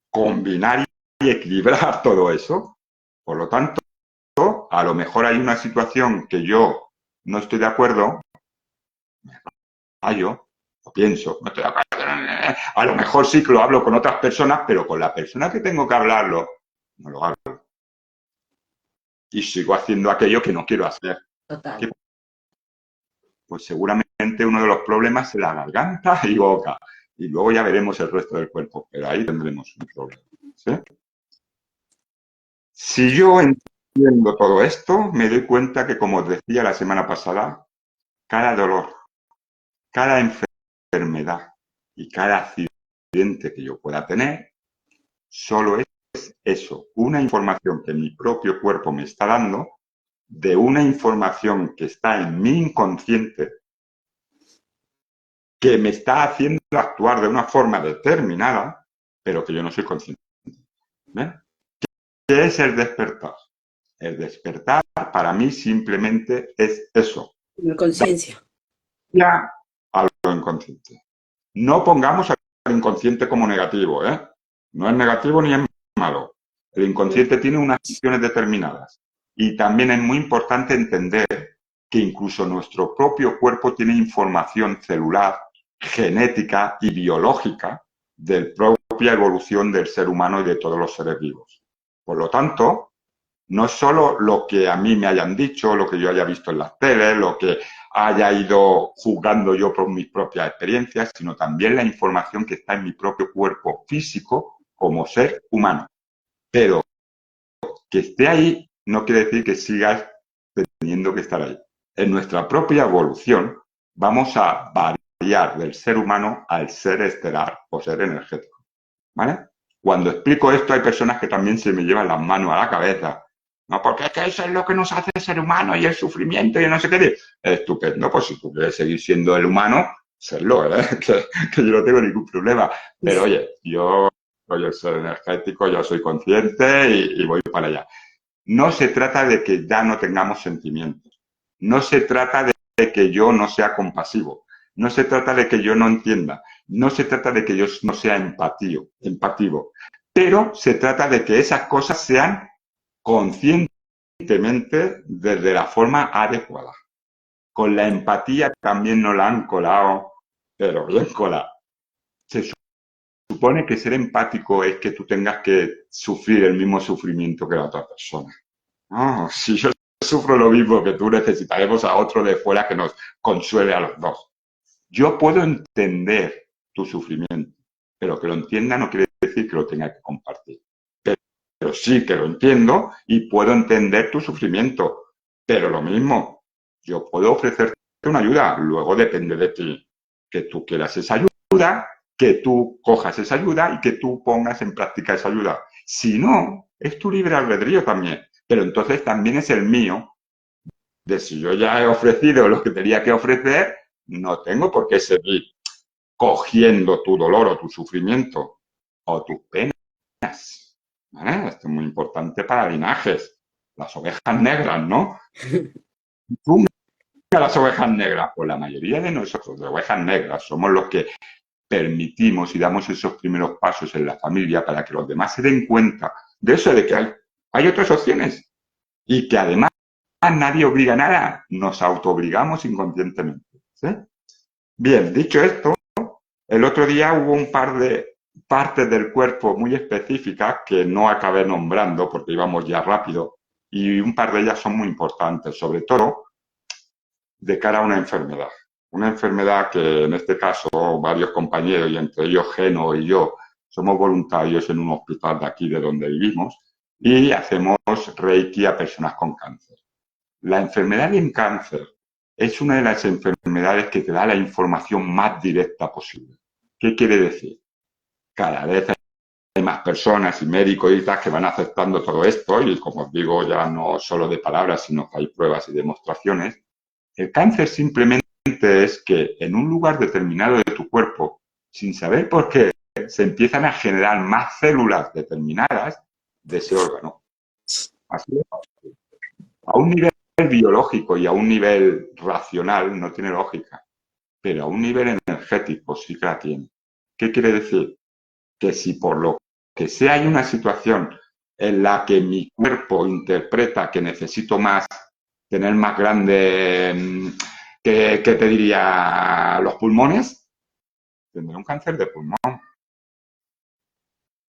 combinar y equilibrar todo eso. Por lo tanto, a lo mejor hay una situación que yo no estoy de acuerdo, me rayo, lo pienso, no estoy de acuerdo. A lo mejor sí que lo hablo con otras personas, pero con la persona que tengo que hablarlo, no lo hablo. Y sigo haciendo aquello que no quiero hacer. Total. ¿Qué? Pues seguramente uno de los problemas es la garganta y boca. Y luego ya veremos el resto del cuerpo, pero ahí tendremos un problema. ¿Sí? Si yo entiendo todo esto, me doy cuenta que, como os decía la semana pasada, cada dolor, cada enfermedad y cada accidente que yo pueda tener, solo es eso, una información que mi propio cuerpo me está dando, de una información que está en mi inconsciente, que me está haciendo actuar de una forma determinada, pero que yo no soy consciente. ¿Ven? ¿Qué es el despertar? El despertar para mí simplemente es eso. La conciencia. Ya a lo inconsciente. No pongamos al inconsciente como negativo, ¿eh? No es negativo ni es malo. El inconsciente tiene unas acciones determinadas. Y también es muy importante entender que incluso nuestro propio cuerpo tiene información celular, genética y biológica de la propia evolución del ser humano y de todos los seres vivos. Por lo tanto, no es solo lo que a mí me hayan dicho, lo que yo haya visto en las teles, lo que haya ido juzgando yo por mis propias experiencias, sino también la información que está en mi propio cuerpo físico como ser humano. Pero que esté ahí no quiere decir que sigas teniendo que estar ahí. En nuestra propia evolución vamos a variar del ser humano al ser estelar o ser energético. ¿Vale? Cuando explico esto hay personas que también se me llevan las manos a la cabeza. No, porque es que eso es lo que nos hace ser humano y el sufrimiento y no sé qué. Estupendo, pues si tú quieres seguir siendo el humano, serlo, ¿eh? que yo no tengo ningún problema. Pero oye, yo soy el ser energético, yo soy consciente y voy para allá. No se trata de que ya no tengamos sentimientos. No se trata de que yo no sea compasivo. No se trata de que yo no entienda. No se trata de que yo no sea empativo. Pero se trata de que esas cosas sean conscientemente desde la forma adecuada. Con la empatía también nos la han colado, pero bien colada. Se supone que ser empático es que tú tengas que sufrir el mismo sufrimiento que la otra persona. No, si yo sufro lo mismo que tú, necesitaremos a otro de fuera que nos consuele a los dos. Yo puedo entender tu sufrimiento, pero que lo entienda no quiere decir que lo tenga que compartir. Pero sí que lo entiendo y puedo entender tu sufrimiento. Pero lo mismo, yo puedo ofrecerte una ayuda, luego depende de ti. Que tú quieras esa ayuda, que tú cojas esa ayuda y que tú pongas en práctica esa ayuda. Si no, es tu libre albedrío también. Pero entonces también es el mío de si yo ya he ofrecido lo que tenía que ofrecer, no tengo por qué seguir cogiendo tu dolor o tu sufrimiento o tus penas. ¿Vale? Esto es muy importante para linajes. Las ovejas negras, ¿no? ¿Tú a las ovejas negras? Pues la mayoría de nosotros, de ovejas negras, somos los que permitimos y damos esos primeros pasos en la familia para que los demás se den cuenta de eso, de que hay otras opciones y que además nadie obliga a nada, nos autoobligamos inconscientemente. ¿Sí? Bien, dicho esto, el otro día hubo un par de partes del cuerpo muy específicas que no acabé nombrando porque íbamos ya rápido y un par de ellas son muy importantes, sobre todo de cara a una enfermedad. Una enfermedad que en este caso varios compañeros y entre ellos Geno y yo somos voluntarios en un hospital de aquí de donde vivimos y hacemos Reiki a personas con cáncer. La enfermedad en cáncer es una de las enfermedades que te da la información más directa posible. ¿Qué quiere decir? Cada vez hay más personas y médicos y tal que van aceptando todo esto y, como os digo, ya no solo de palabras, sino que hay pruebas y demostraciones. El cáncer simplemente es que en un lugar determinado de tu cuerpo, sin saber por qué, se empiezan a generar más células determinadas de ese órgano. Así es. A un nivel biológico y a un nivel racional no tiene lógica, pero a un nivel energético sí que la tiene. ¿Qué quiere decir? Que si por lo que sea hay una situación en la que mi cuerpo interpreta que necesito más, tener más grande, que te diría, los pulmones, tendré un cáncer de pulmón.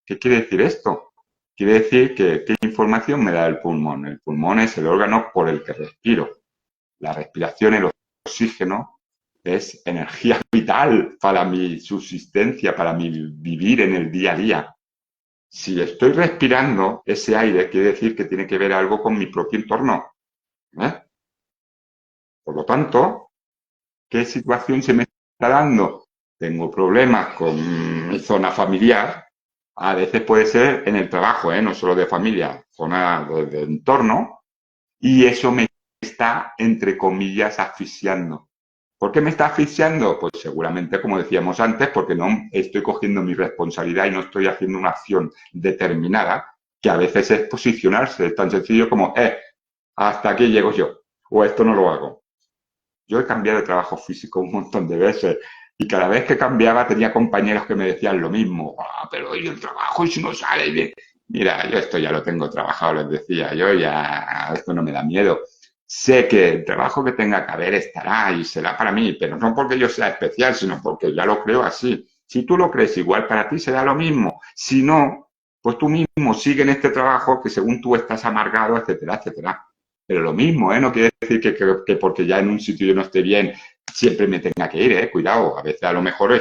¿Qué quiere decir esto? Quiere decir que ¿qué información me da el pulmón? El pulmón es el órgano por el que respiro. La respiración, el oxígeno, es energía vital para mi subsistencia, para mi vivir en el día a día. Si estoy respirando ese aire, quiere decir que tiene que ver algo con mi propio entorno. ¿Eh? Por lo tanto, ¿qué situación se me está dando? Tengo problemas con mi zona familiar. A veces puede ser en el trabajo, no solo de familia, zona de entorno. Y eso me está, entre comillas, asfixiando. ¿Por qué me está asfixiando? Pues seguramente, como decíamos antes, porque no estoy cogiendo mi responsabilidad y no estoy haciendo una acción determinada, que a veces es posicionarse. Es tan sencillo como, hasta aquí llego yo, o esto no lo hago. Yo he cambiado de trabajo físico un montón de veces y cada vez que cambiaba tenía compañeros que me decían lo mismo. Pero hoy el trabajo y si no sale bien. Mira, yo esto ya lo tengo trabajado, les decía. Yo ya, esto no me da miedo. Sé que el trabajo que tenga que haber estará y será para mí, pero no porque yo sea especial, sino porque ya lo creo así. Si tú lo crees igual, para ti será lo mismo. Si no, pues tú mismo sigue en este trabajo que según tú estás amargado, etcétera, etcétera. Pero lo mismo, no quiere decir que porque ya en un sitio yo no esté bien, siempre me tenga que ir, cuidado. A veces a lo mejor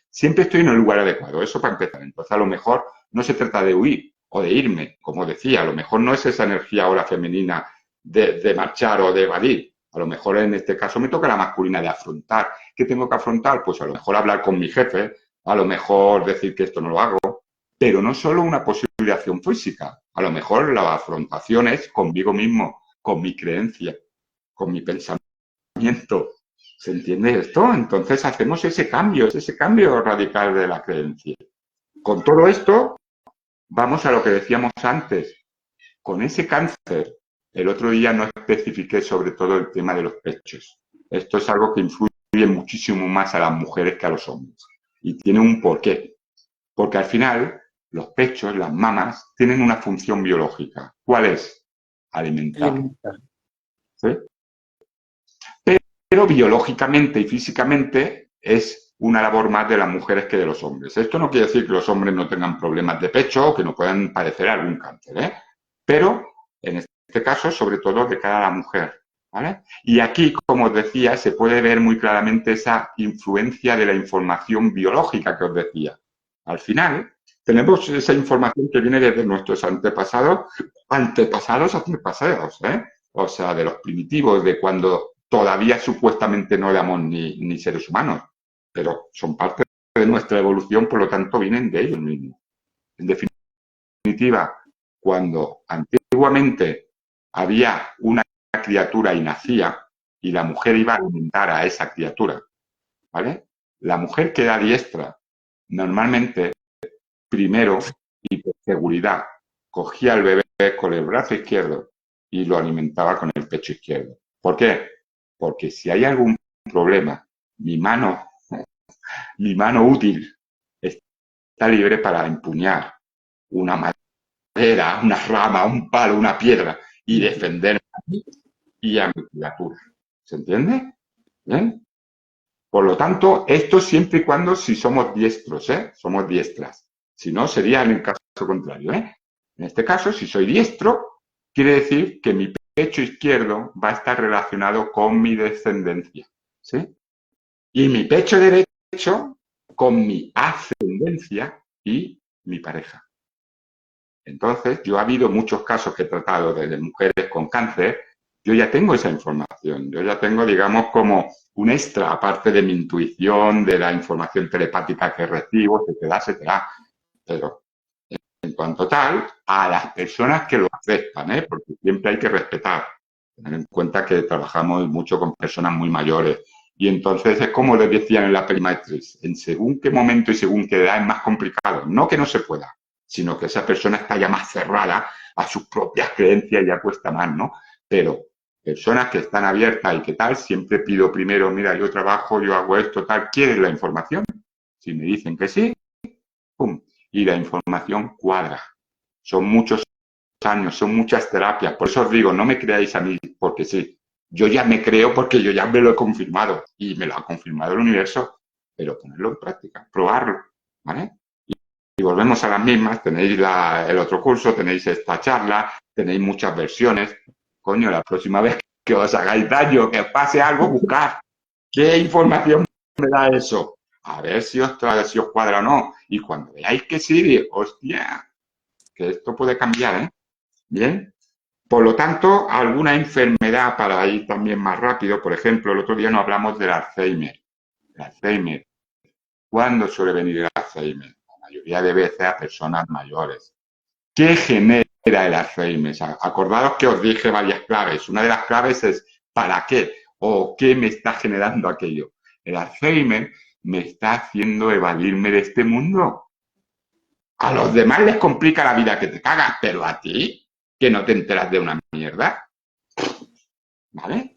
siempre estoy en el lugar adecuado, eso para empezar. Entonces a lo mejor no se trata de huir o de irme, como decía, a lo mejor no es esa energía ahora femenina de marchar o de evadir. A lo mejor en este caso me toca la masculina de afrontar. ¿Qué tengo que afrontar? Pues a lo mejor hablar con mi jefe, a lo mejor decir que esto no lo hago, pero no solo una posible acción física. A lo mejor la afrontación es conmigo mismo, con mi creencia, con mi pensamiento. ¿Se entiende esto? Entonces hacemos ese cambio radical de la creencia. Con todo esto, vamos a lo que decíamos antes. Con ese cáncer, el otro día no especifiqué sobre todo el tema de los pechos. Esto es algo que influye muchísimo más a las mujeres que a los hombres. Y tiene un porqué. Porque al final, los pechos, las mamas, tienen una función biológica. ¿Cuál es? Alimentar. ¿Sí? Pero biológicamente y físicamente es una labor más de las mujeres que de los hombres. Esto no quiere decir que los hombres no tengan problemas de pecho o que no puedan padecer algún cáncer, pero en este caso, sobre todo de cara a la mujer. ¿Vale? Y aquí, como os decía, se puede ver muy claramente esa influencia de la información biológica que os decía. Al final, tenemos esa información que viene desde nuestros antepasados, o sea, de los primitivos, de cuando todavía supuestamente no éramos ni seres humanos, pero son parte de nuestra evolución, por lo tanto vienen de ellos mismos. En definitiva, cuando antiguamente había una criatura y nacía, y la mujer iba a alimentar a esa criatura, ¿vale? La mujer que era diestra, normalmente, primero, y por seguridad, cogía al bebé con el brazo izquierdo y lo alimentaba con el pecho izquierdo. ¿Por qué? Porque si hay algún problema, mi mano útil está libre para empuñar una madera, una rama, un palo, una piedra y defenderme a mí y a mi criatura. ¿Se entiende? ¿Bien? Por lo tanto, esto siempre y cuando si somos diestros, ¿eh? Somos diestras. Si no, sería en el caso contrario, ¿eh? En este caso, si soy diestro, quiere decir que mi pecho izquierdo va a estar relacionado con mi descendencia, ¿sí? Y mi pecho derecho con mi ascendencia y mi pareja. Entonces, yo ha habido muchos casos que he tratado de mujeres con cáncer, yo ya tengo esa información, yo ya tengo, digamos, como un extra, aparte de mi intuición, de la información telepática que recibo, etcétera, etcétera. Pero, en cuanto tal, a las personas que lo aceptan, ¿eh? Porque siempre hay que respetar. Tener en cuenta que trabajamos mucho con personas muy mayores. Y entonces es como les decían en la peli Matrix, en según qué momento y según qué edad es más complicado. No que no se pueda, sino que esa persona está ya más cerrada a sus propias creencias y ya cuesta más, ¿no? Pero personas que están abiertas y que tal, siempre pido primero, mira, yo trabajo, yo hago esto, tal, ¿quieres la información? Si me dicen que sí, ¡pum! Y la información cuadra. Son muchos años, son muchas terapias. Por eso os digo, no me creáis a mí porque sí. Yo ya me creo porque yo ya me lo he confirmado y me lo ha confirmado el universo, pero ponerlo en práctica, probarlo, ¿vale? Y volvemos a las mismas, tenéis el otro curso, tenéis esta charla, tenéis muchas versiones. Coño, la próxima vez que os hagáis daño, que os pase algo, buscar. ¿Qué información me da eso? A ver si os cuadra o no. Y cuando veáis que sí, hostia, que esto puede cambiar, ¿eh? Bien. Por lo tanto, alguna enfermedad para ir también más rápido, por ejemplo, el otro día no hablamos del Alzheimer. El Alzheimer. ¿Cuándo suele venir el Alzheimer? La mayoría de veces a personas mayores. ¿Qué genera el Alzheimer? Acordaos que os dije varias claves. Una de las claves es ¿para qué? O ¿qué me está generando aquello? El Alzheimer me está haciendo evadirme de este mundo. A los demás les complica la vida que te cagas, pero a ti, que no te enteras de una mierda. ¿Vale?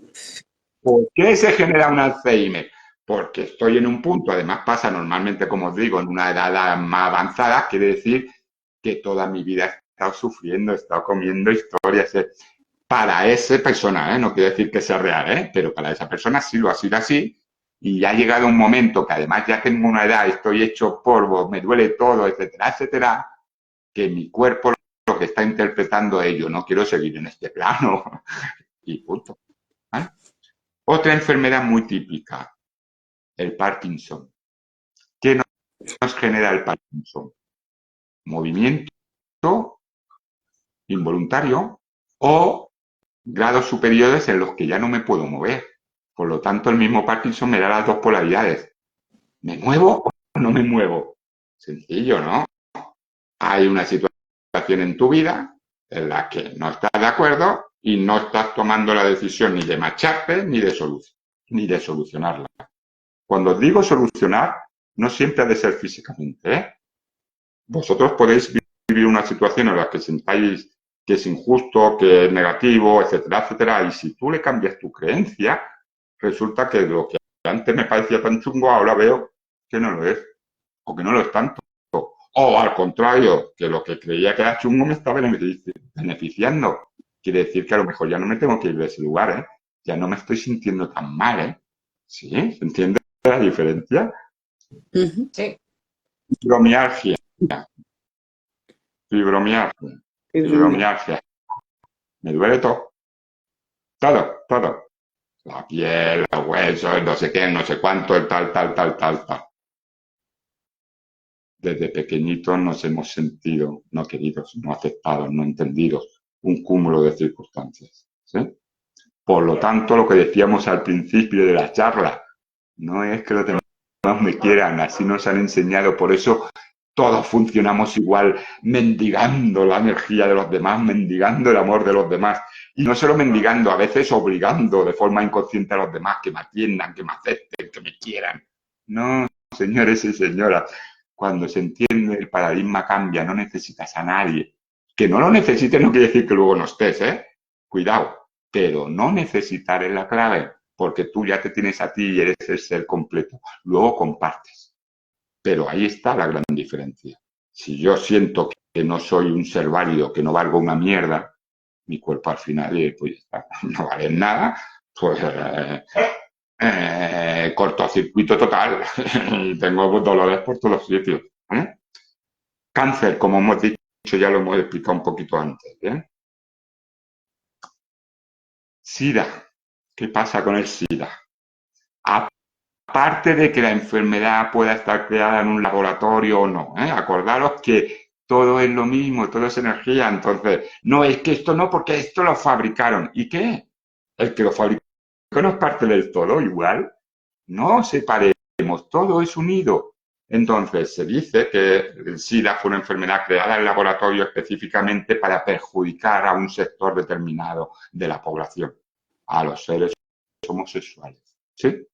¿Por qué se genera un Alzheimer? Porque estoy en un punto, además pasa normalmente, como os digo, en una edad más avanzada, quiere decir que toda mi vida he estado sufriendo, he estado comiendo historias. Para esa persona, no quiere decir que sea real, pero para esa persona sí lo ha sido así, y ya ha llegado un momento que además ya tengo una edad, estoy hecho polvo, me duele todo, etcétera, etcétera, que mi cuerpo lo que está interpretando es yo no quiero seguir en este plano, y punto. ¿Vale? Otra enfermedad muy típica, el Parkinson. ¿Qué nos genera el Parkinson? Movimiento involuntario o grados superiores en los que ya no me puedo mover. Por lo tanto, el mismo Parkinson me da las dos polaridades. ¿Me muevo o no me muevo? Sencillo, ¿no? Hay una situación en tu vida en la que no estás de acuerdo y no estás tomando la decisión ni de marcharte ni de solucionarla. Cuando os digo solucionar, no siempre ha de ser físicamente, ¿eh? Vosotros podéis vivir una situación en la que sentáis que es injusto, que es negativo, etcétera, etcétera, y si tú le cambias tu creencia, resulta que lo que antes me parecía tan chungo, ahora veo que no lo es, o que no lo es tanto. O al contrario, que lo que creía que era chungo me está beneficiando. Quiere decir que a lo mejor ya no me tengo que ir de ese lugar, ¿eh? Ya no me estoy sintiendo tan mal, ¿eh? ¿Sí? ¿Se entiende la diferencia? Sí. Fibromialgia. Fibromialgia. Me duele todo. Todo. La piel, los huesos, no sé qué, no sé cuánto, el tal. Desde pequeñitos nos hemos sentido no queridos, no aceptados, no entendidos, un cúmulo de circunstancias, ¿sí? Por lo tanto, lo que decíamos al principio de la charla, no es que los demás me quieran, así nos han enseñado, por eso todos funcionamos igual, mendigando la energía de los demás, mendigando el amor de los demás. Y no solo mendigando, a veces obligando de forma inconsciente a los demás que me atiendan, que me acepten, que me quieran. No, señores y señoras, cuando se entiende el paradigma cambia, no necesitas a nadie. Que no lo necesites no quiere decir que luego no estés, ¿eh? Cuidado, pero no necesitar es la clave, porque tú ya te tienes a ti y eres el ser completo. Luego compartes. Pero ahí está la gran diferencia. Si yo siento que no soy un ser válido, que no valgo una mierda, mi cuerpo al final, pues no vale nada, pues cortocircuito total. Y tengo dolores por todos sitios. ¿Eh? Cáncer, como hemos dicho, ya lo hemos explicado un poquito antes. ¿Eh? SIDA. ¿Qué pasa con el SIDA? Aparte de que la enfermedad pueda estar creada en un laboratorio o no, ¿eh? Acordaros que todo es lo mismo, todo es energía, entonces, no, es que esto no, porque esto lo fabricaron. ¿Y qué? El que lo fabricó no es parte del todo, igual. No separemos, todo es unido. Entonces, se dice que el SIDA fue una enfermedad creada en laboratorio específicamente para perjudicar a un sector determinado de la población, a los seres homosexuales. ¿Sí?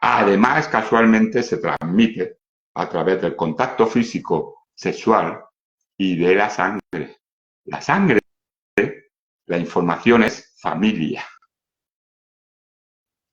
Además, casualmente se transmite a través del contacto físico sexual y de la sangre. La sangre, la información es familia.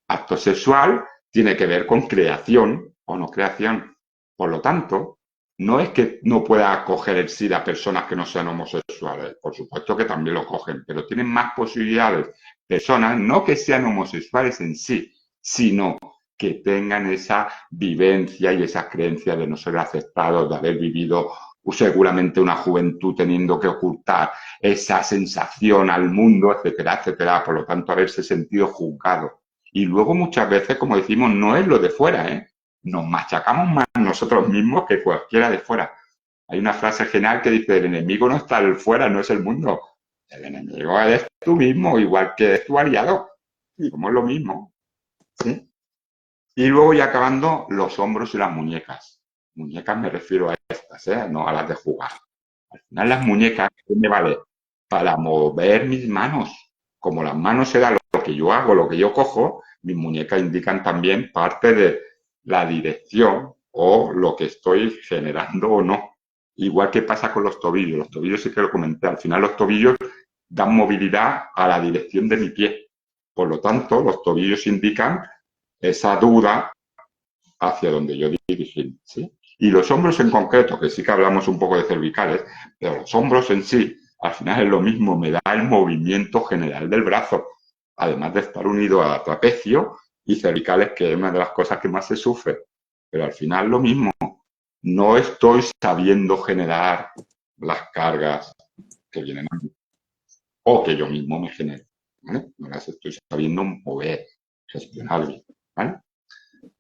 Acto sexual tiene que ver con creación o no creación. Por lo tanto, no es que no pueda coger el SIDA a personas que no sean homosexuales. Por supuesto que también lo cogen, pero tienen más posibilidades personas, no que sean homosexuales en sí, sino que tengan esa vivencia y esa creencia de no ser aceptados, de haber vivido seguramente una juventud teniendo que ocultar esa sensación al mundo, etcétera, etcétera. Por lo tanto, haberse sentido juzgado. Y luego muchas veces, como decimos, no es lo de fuera, ¿eh? Nos machacamos más nosotros mismos que cualquiera de fuera. Hay una frase genial que dice, el enemigo no está el fuera, no es el mundo. El enemigo eres tú mismo, igual que es tu aliado. Y como es lo mismo. ¿Sí? Y luego ya acabando, los hombros y las muñecas. Muñecas me refiero a estas, ¿eh? No a las de jugar. Al final las muñecas, ¿qué me vale? Para mover mis manos. Como las manos se da lo que yo hago, lo que yo cojo, mis muñecas indican también parte de la dirección o lo que estoy generando o no. Igual que pasa con los tobillos. Los tobillos sí que lo comenté. Al final los tobillos dan movilidad a la dirección de mi pie. Por lo tanto, los tobillos indican esa duda hacia donde yo dirigí, ¿sí? Y los hombros en concreto, que sí que hablamos un poco de cervicales, pero los hombros en sí, al final es lo mismo, me da el movimiento general del brazo, además de estar unido a trapecio y cervicales, que es una de las cosas que más se sufre. Pero al final lo mismo, no estoy sabiendo generar las cargas que vienen a mí, o que yo mismo me genero, ¿vale? No las estoy sabiendo mover, gestionar bien, ¿vale?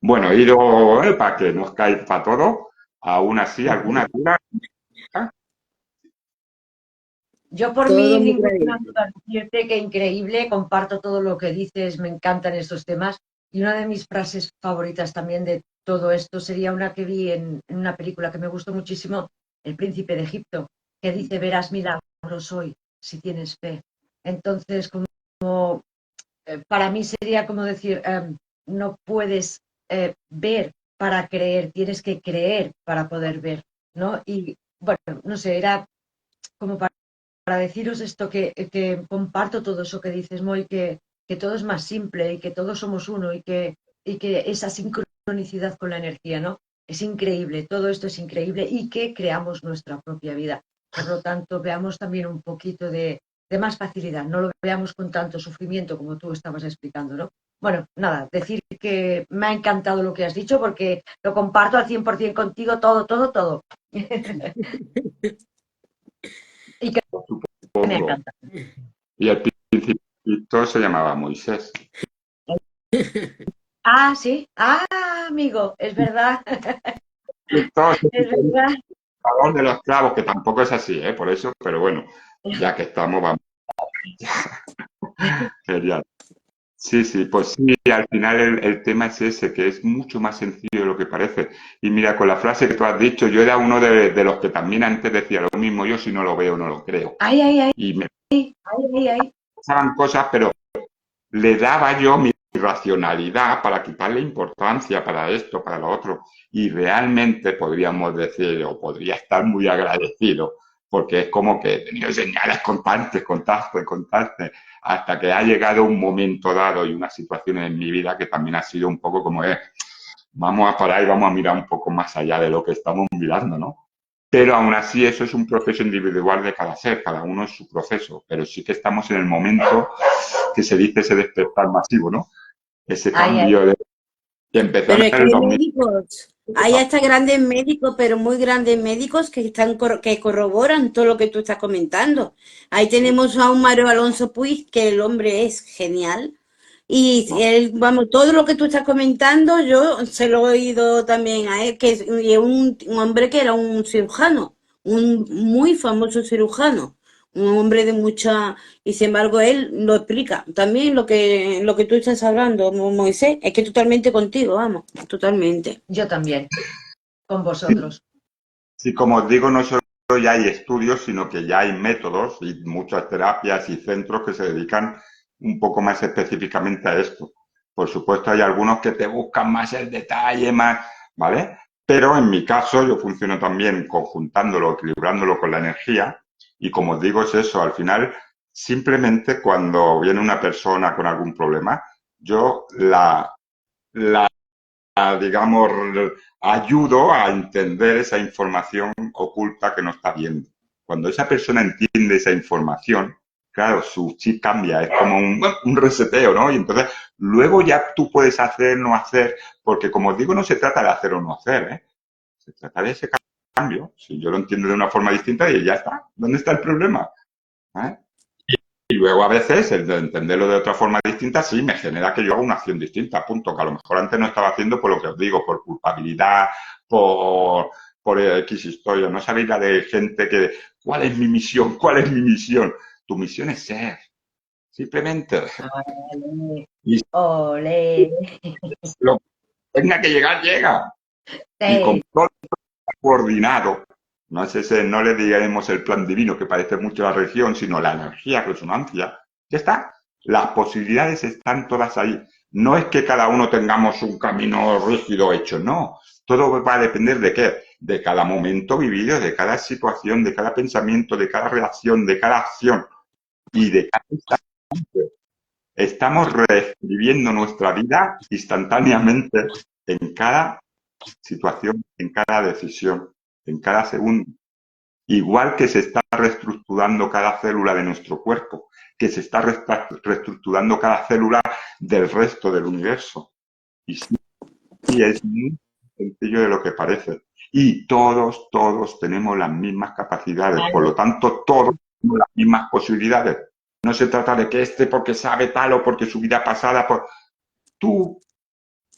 Bueno, he ido para que no os caáis para todo. Aún así, alguna duda. Yo por Todo mí, muy ninguna claro. duda, decirte que increíble, comparto todo lo que dices, me encantan estos temas. Y una de mis frases favoritas también de todo esto sería una que vi en una película que me gustó muchísimo, El Príncipe de Egipto, que dice, verás milagros hoy si tienes fe. Entonces, para mí sería como decir, no puedes ver para creer, tienes que creer para poder ver, ¿no? Y bueno, no sé, era como para deciros esto, que comparto todo eso que dices, Moy, que todo es más simple y que todos somos uno y que esa sincronicidad con la energía, ¿no? Es increíble, todo esto es increíble y que creamos nuestra propia vida. Por lo tanto, veamos también un poquito de más facilidad, no lo veamos con tanto sufrimiento como tú estabas explicando, ¿no? Bueno, nada, decir que me ha encantado lo que has dicho porque lo comparto al 100% contigo, todo, todo, todo. Y que Por me supuesto. encanta. Y el principito se llamaba Moisés. Ah, sí. Ah, amigo, es verdad. Entonces, Es verdad. de los clavos, que tampoco es así, ¿eh? Por eso, pero bueno, ya que estamos, vamos. Genial. Sí, sí, pues sí, al final el tema es ese, que es mucho más sencillo de lo que parece. Y mira, con la frase que tú has dicho, yo era uno de los que también antes decía lo mismo, yo si no lo veo, no lo creo. Ay, ay, ay, Y me ay, ay, ay. pasaban cosas, pero le daba yo mi racionalidad para quitarle importancia para esto, para lo otro. Y realmente podríamos decir, o podría estar muy agradecido, porque es como que he tenido señales constantes, hasta que ha llegado un momento dado y una situación en mi vida que también ha sido un poco como es, vamos a parar y vamos a mirar un poco más allá de lo que estamos mirando, ¿no? Pero aún así eso es un proceso individual de cada ser, cada uno es su proceso, pero sí que estamos en el momento que se dice ese despertar masivo, ¿no? Ese cambio de, que empezó Pero en es que el hay 2000. médicos, hay hasta grandes médicos, pero muy grandes médicos que que corroboran todo lo que tú estás comentando. Ahí tenemos a un Mario Alonso Puig, que el hombre es genial. Y él, vamos, todo lo que tú estás comentando, yo se lo he oído también a él, que es un hombre que era un cirujano, un muy famoso cirujano, un hombre de mucha, y sin embargo él lo explica. También lo que tú estás hablando, Moisés, es que totalmente contigo, vamos, totalmente. Yo también, con vosotros. Sí, como os digo, no solo ya hay estudios, sino que ya hay métodos y muchas terapias y centros que se dedican un poco más específicamente a esto. Por supuesto, hay algunos que te buscan más el detalle, más, ¿vale? Pero en mi caso, yo funciono también conjuntándolo, equilibrándolo con la energía. Y como os digo, es eso. Al final, simplemente cuando viene una persona con algún problema, yo la digamos, ayudo a entender esa información oculta que no está viendo. Cuando esa persona entiende esa información, claro, su chip cambia, es como un reseteo, ¿no? Y entonces, luego ya tú puedes hacer, no hacer, porque como os digo, no se trata de hacer o no hacer, ¿eh? Se trata de ese cambio. Si yo lo entiendo de una forma distinta, y ya está. ¿Dónde está el problema? ¿Eh? Y luego a veces el de entenderlo de otra forma distinta sí me genera que yo haga una acción distinta, punto, que a lo mejor antes no estaba haciendo por lo que os digo, por culpabilidad, por X historia. No sabéis la de gente que, ¿cuál es mi misión? ¿Cuál es mi misión? Tu misión es ser, simplemente. Ole, Y ole. lo que tenga que llegar, llega. Y con Sí, todo coordinado, no es ese, no le digaremos el plan divino que parece mucho la religión, sino la energía, resonancia, ya está. Las posibilidades están todas ahí. No es que cada uno tengamos un camino rígido hecho, no. Todo va a depender de qué, de cada momento vivido, de cada situación, de cada pensamiento, de cada reacción, de cada acción y de cada instante. Estamos reescribiendo nuestra vida instantáneamente en cada situación, en cada decisión, en cada segundo. Igual que se está reestructurando cada célula de nuestro cuerpo, que se está reestructurando cada célula del resto del universo. Y sí, es muy sencillo de lo que parece. Y todos tenemos las mismas capacidades, por lo tanto, todos tenemos las mismas posibilidades. No se trata de que este porque sabe tal o porque su vida pasada, tú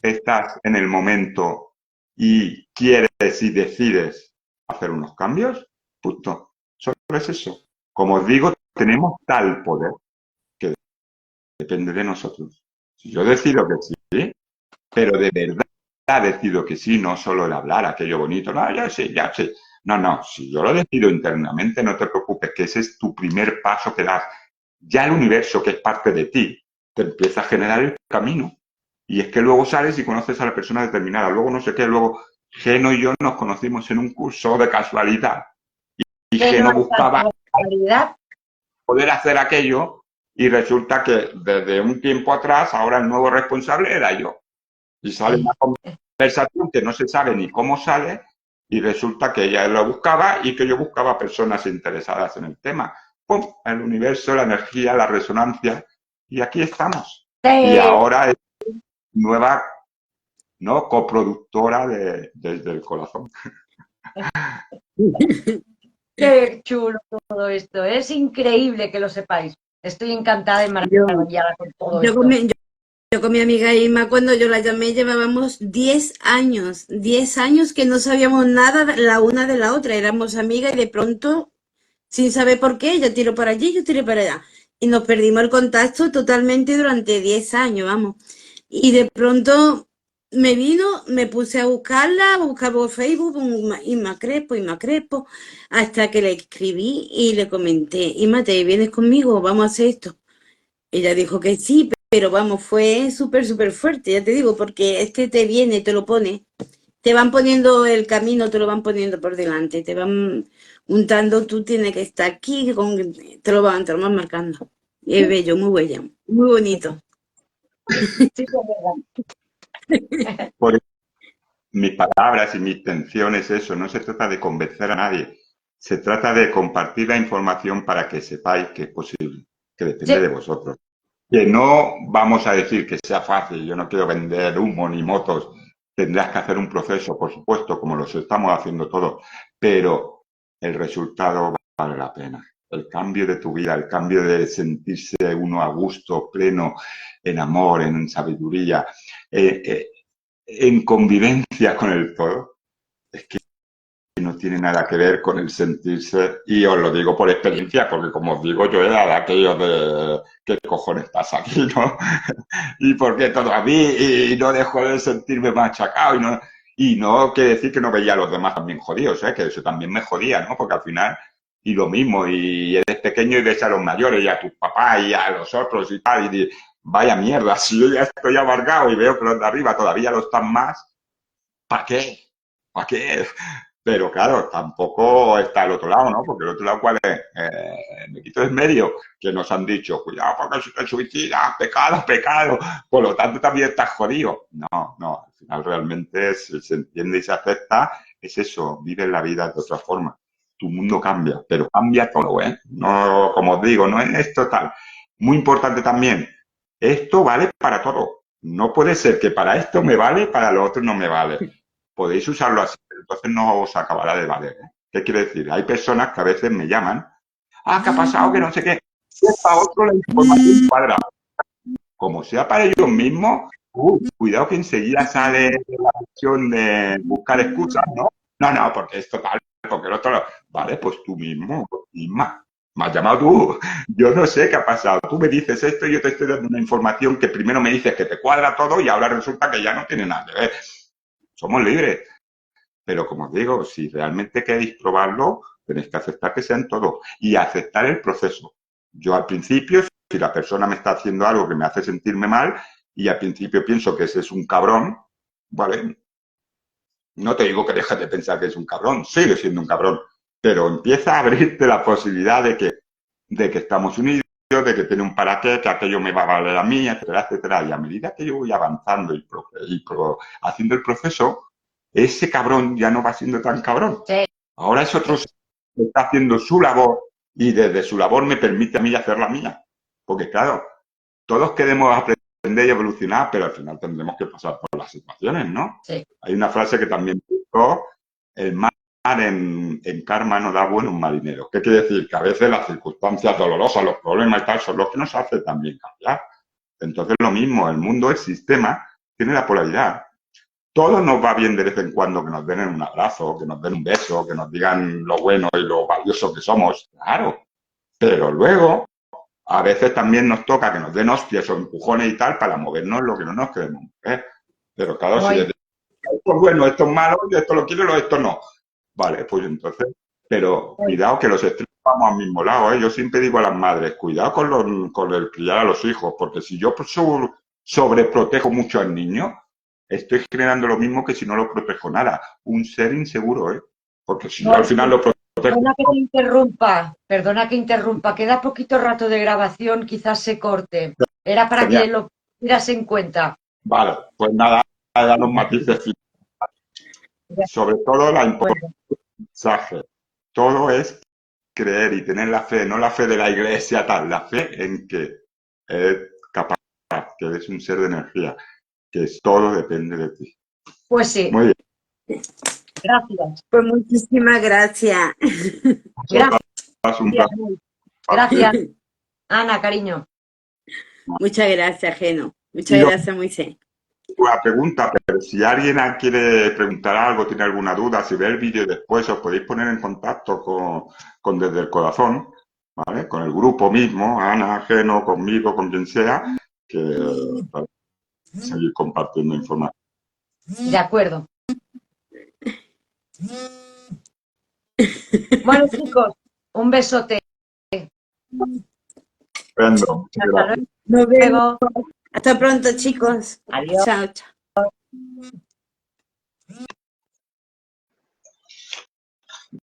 estás en el momento y quieres y decides hacer unos cambios, punto. Solo es eso. Como os digo, tenemos tal poder que depende de nosotros. Si yo decido que sí, pero de verdad decido que sí, no solo el hablar aquello bonito, no, ya sé, ya sé. No, no, si yo lo decido internamente, no te preocupes, que ese es tu primer paso que das. Ya el universo, que es parte de ti, te empieza a generar el camino. Y es que luego sales y conoces a la persona determinada. Luego no sé qué, luego Geno y yo nos conocimos en un curso de casualidad. Y que no Geno hay buscaba casualidad. poder hacer aquello y resulta que desde un tiempo atrás ahora el nuevo responsable era yo. Y sale una conversación que no se sabe ni cómo sale y resulta que ella lo buscaba y que yo buscaba personas interesadas en el tema. ¡Pum! El universo, la energía, la resonancia y aquí estamos. Y Sí, ahora es nueva, ¿no? Coproductora desde el corazón. qué chulo todo esto. Es increíble que lo sepáis. Estoy encantada y Yo, maravillada con todo yo con esto. mi, yo con mi amiga Irma, cuando yo la llamé, llevábamos 10 años que no sabíamos nada la una de la otra, éramos amigas y de pronto, sin saber por qué, ella tiró para allí, yo tiré para allá. Y nos perdimos el contacto totalmente durante 10 años, vamos. Y de pronto me vino, me puse a buscarla, a buscar por Facebook, Inma Crespo, hasta que le escribí y le comenté, Inma, ¿te vienes conmigo? Vamos a hacer esto. Ella dijo que sí, pero vamos, fue súper, súper fuerte, ya te digo, porque es que te viene, te lo pone. Te van poniendo el camino, te lo van poniendo por delante, te van untando, tú tienes que estar aquí, te lo van marcando. Y es bello, muy bello, muy bonito. Sí, es verdad. Por mis palabras y mi intención es eso, no se trata de convencer a nadie, se trata de compartir la información para que sepáis que es posible, que depende Sí, de vosotros. Que no vamos a decir que sea fácil, yo no quiero vender humo ni motos, tendrás que hacer un proceso, por supuesto, como los estamos haciendo todos, pero el resultado vale la pena. El cambio de tu vida, el cambio de sentirse uno a gusto, pleno, en amor, en sabiduría, eh, eh, en convivencia con el todo, es que no tiene nada que ver con el sentirse, y os lo digo por experiencia, porque como os digo, yo era de aquellos de ¿qué cojones pasa aquí, no? ¿Y por qué todo a mí? Y no dejo de sentirme machacado, y no quiere decir que no veía a los demás también jodidos, ¿eh? Que eso también me jodía, ¿no? Porque al final, y lo mismo, y eres pequeño y ves a los mayores, y a tus papás, y a los otros y tal, y vaya mierda, si yo ya estoy amargado y veo que los de arriba todavía lo están más, ¿para qué? ¿Para qué? Pero claro, tampoco está el otro lado, ¿no? Porque el otro lado, ¿cuál es? Me quito en medio, que nos han dicho, cuidado porque si te suicidas, pecado, pecado, por lo tanto también estás jodido. No, no, al final realmente si se entiende y se acepta, es eso, vives la vida de otra forma. Tu mundo cambia, pero cambia todo, ¿eh? No, como os digo, no es total. Muy importante también, esto vale para todo. No puede ser que para esto me vale, para lo otro no me vale. Podéis usarlo así, pero entonces no os acabará de valer, ¿eh? ¿Qué quiere decir? Hay personas que a veces me llaman, ¿qué ha pasado? Que no sé qué. Y es para otro la información cuadra. Como sea para ellos mismos, cuidado que enseguida sale la opción de buscar excusas, ¿no? No, no, porque es total, porque el otro, vale, pues tú mismo, misma. Me has llamado tú, yo no sé qué ha pasado. Tú me dices esto y yo te estoy dando una información que primero me dices que te cuadra todo y ahora resulta que ya no tiene nada que ver. Somos libres. Pero como os digo, si realmente queréis probarlo, tenéis que aceptar que sean todos y aceptar el proceso. Yo al principio, si la persona me está haciendo algo que me hace sentirme mal y al principio pienso que ese es un cabrón, vale, no te digo que dejes de pensar que es un cabrón, sigue siendo un cabrón, pero empieza a abrirte la posibilidad de que estamos unidos, de que tiene un para qué, que aquello me va a valer a mí, etcétera, etcétera. Y a medida que yo voy avanzando haciendo el proceso, ese cabrón ya no va siendo tan cabrón. sí. Ahora es otro que está haciendo su labor y desde su labor me permite a mí hacer la mía. Porque claro, todos queremos aprender y evolucionar, pero al final tendremos que pasar por las situaciones, ¿no? Sí. Hay una frase que también dijo, el mar en karma no da buenos marineros. ¿Qué quiere decir? Que a veces las circunstancias dolorosas, los problemas y tal, son los que nos hacen también cambiar. Entonces lo mismo, el mundo, el sistema, tiene la polaridad. Todo nos va bien de vez en cuando que nos den un abrazo, que nos den un beso, que nos digan lo bueno y lo valioso que somos, claro. Pero luego, a veces también nos toca que nos den hostias o empujones y tal para movernos lo que no nos queremos mover. Pero claro, si Hoy, desde esto es bueno, esto es malo, esto lo quiero, esto no. Vale, pues entonces, pero hoy. cuidado que los extremos vamos al mismo lado, ¿eh? Yo siempre digo a las madres, cuidado con el criar a los hijos, porque si yo sobreprotejo mucho al niño, estoy generando lo mismo que si no lo protejo nada. Un ser inseguro, ¿eh? Porque si yo al Hoy, final lo protejo, perdona que interrumpa, queda poquito rato de grabación, quizás se corte. Era para genial. que lo tuvieras en cuenta. Vale, pues nada, dar los matices finales. De Sobre todo la acuerdo. mensaje. Todo es creer y tener la fe, no la fe de la iglesia tal, la fe en que es capaz, que eres un ser de energía, que todo depende de ti. Pues sí, Muy bien. gracias. Pues muchísimas gracias. Gracias. Un placer. Gracias, Ana, cariño. Muchas gracias, Geno. Muchas Y os gracias, Moisés. una pregunta, pero si alguien quiere preguntar algo, tiene alguna duda, si ve el vídeo después, os podéis poner en contacto con Desde el Corazón, ¿vale? Con el grupo mismo, Ana, Geno, conmigo, con quien sea, que para seguir compartiendo información. De acuerdo. Bueno, chicos, un besote. Estupendo, muchas Hasta gracias. Nos vemos. luego. Hasta pronto, chicos. Adiós. Chao, chao.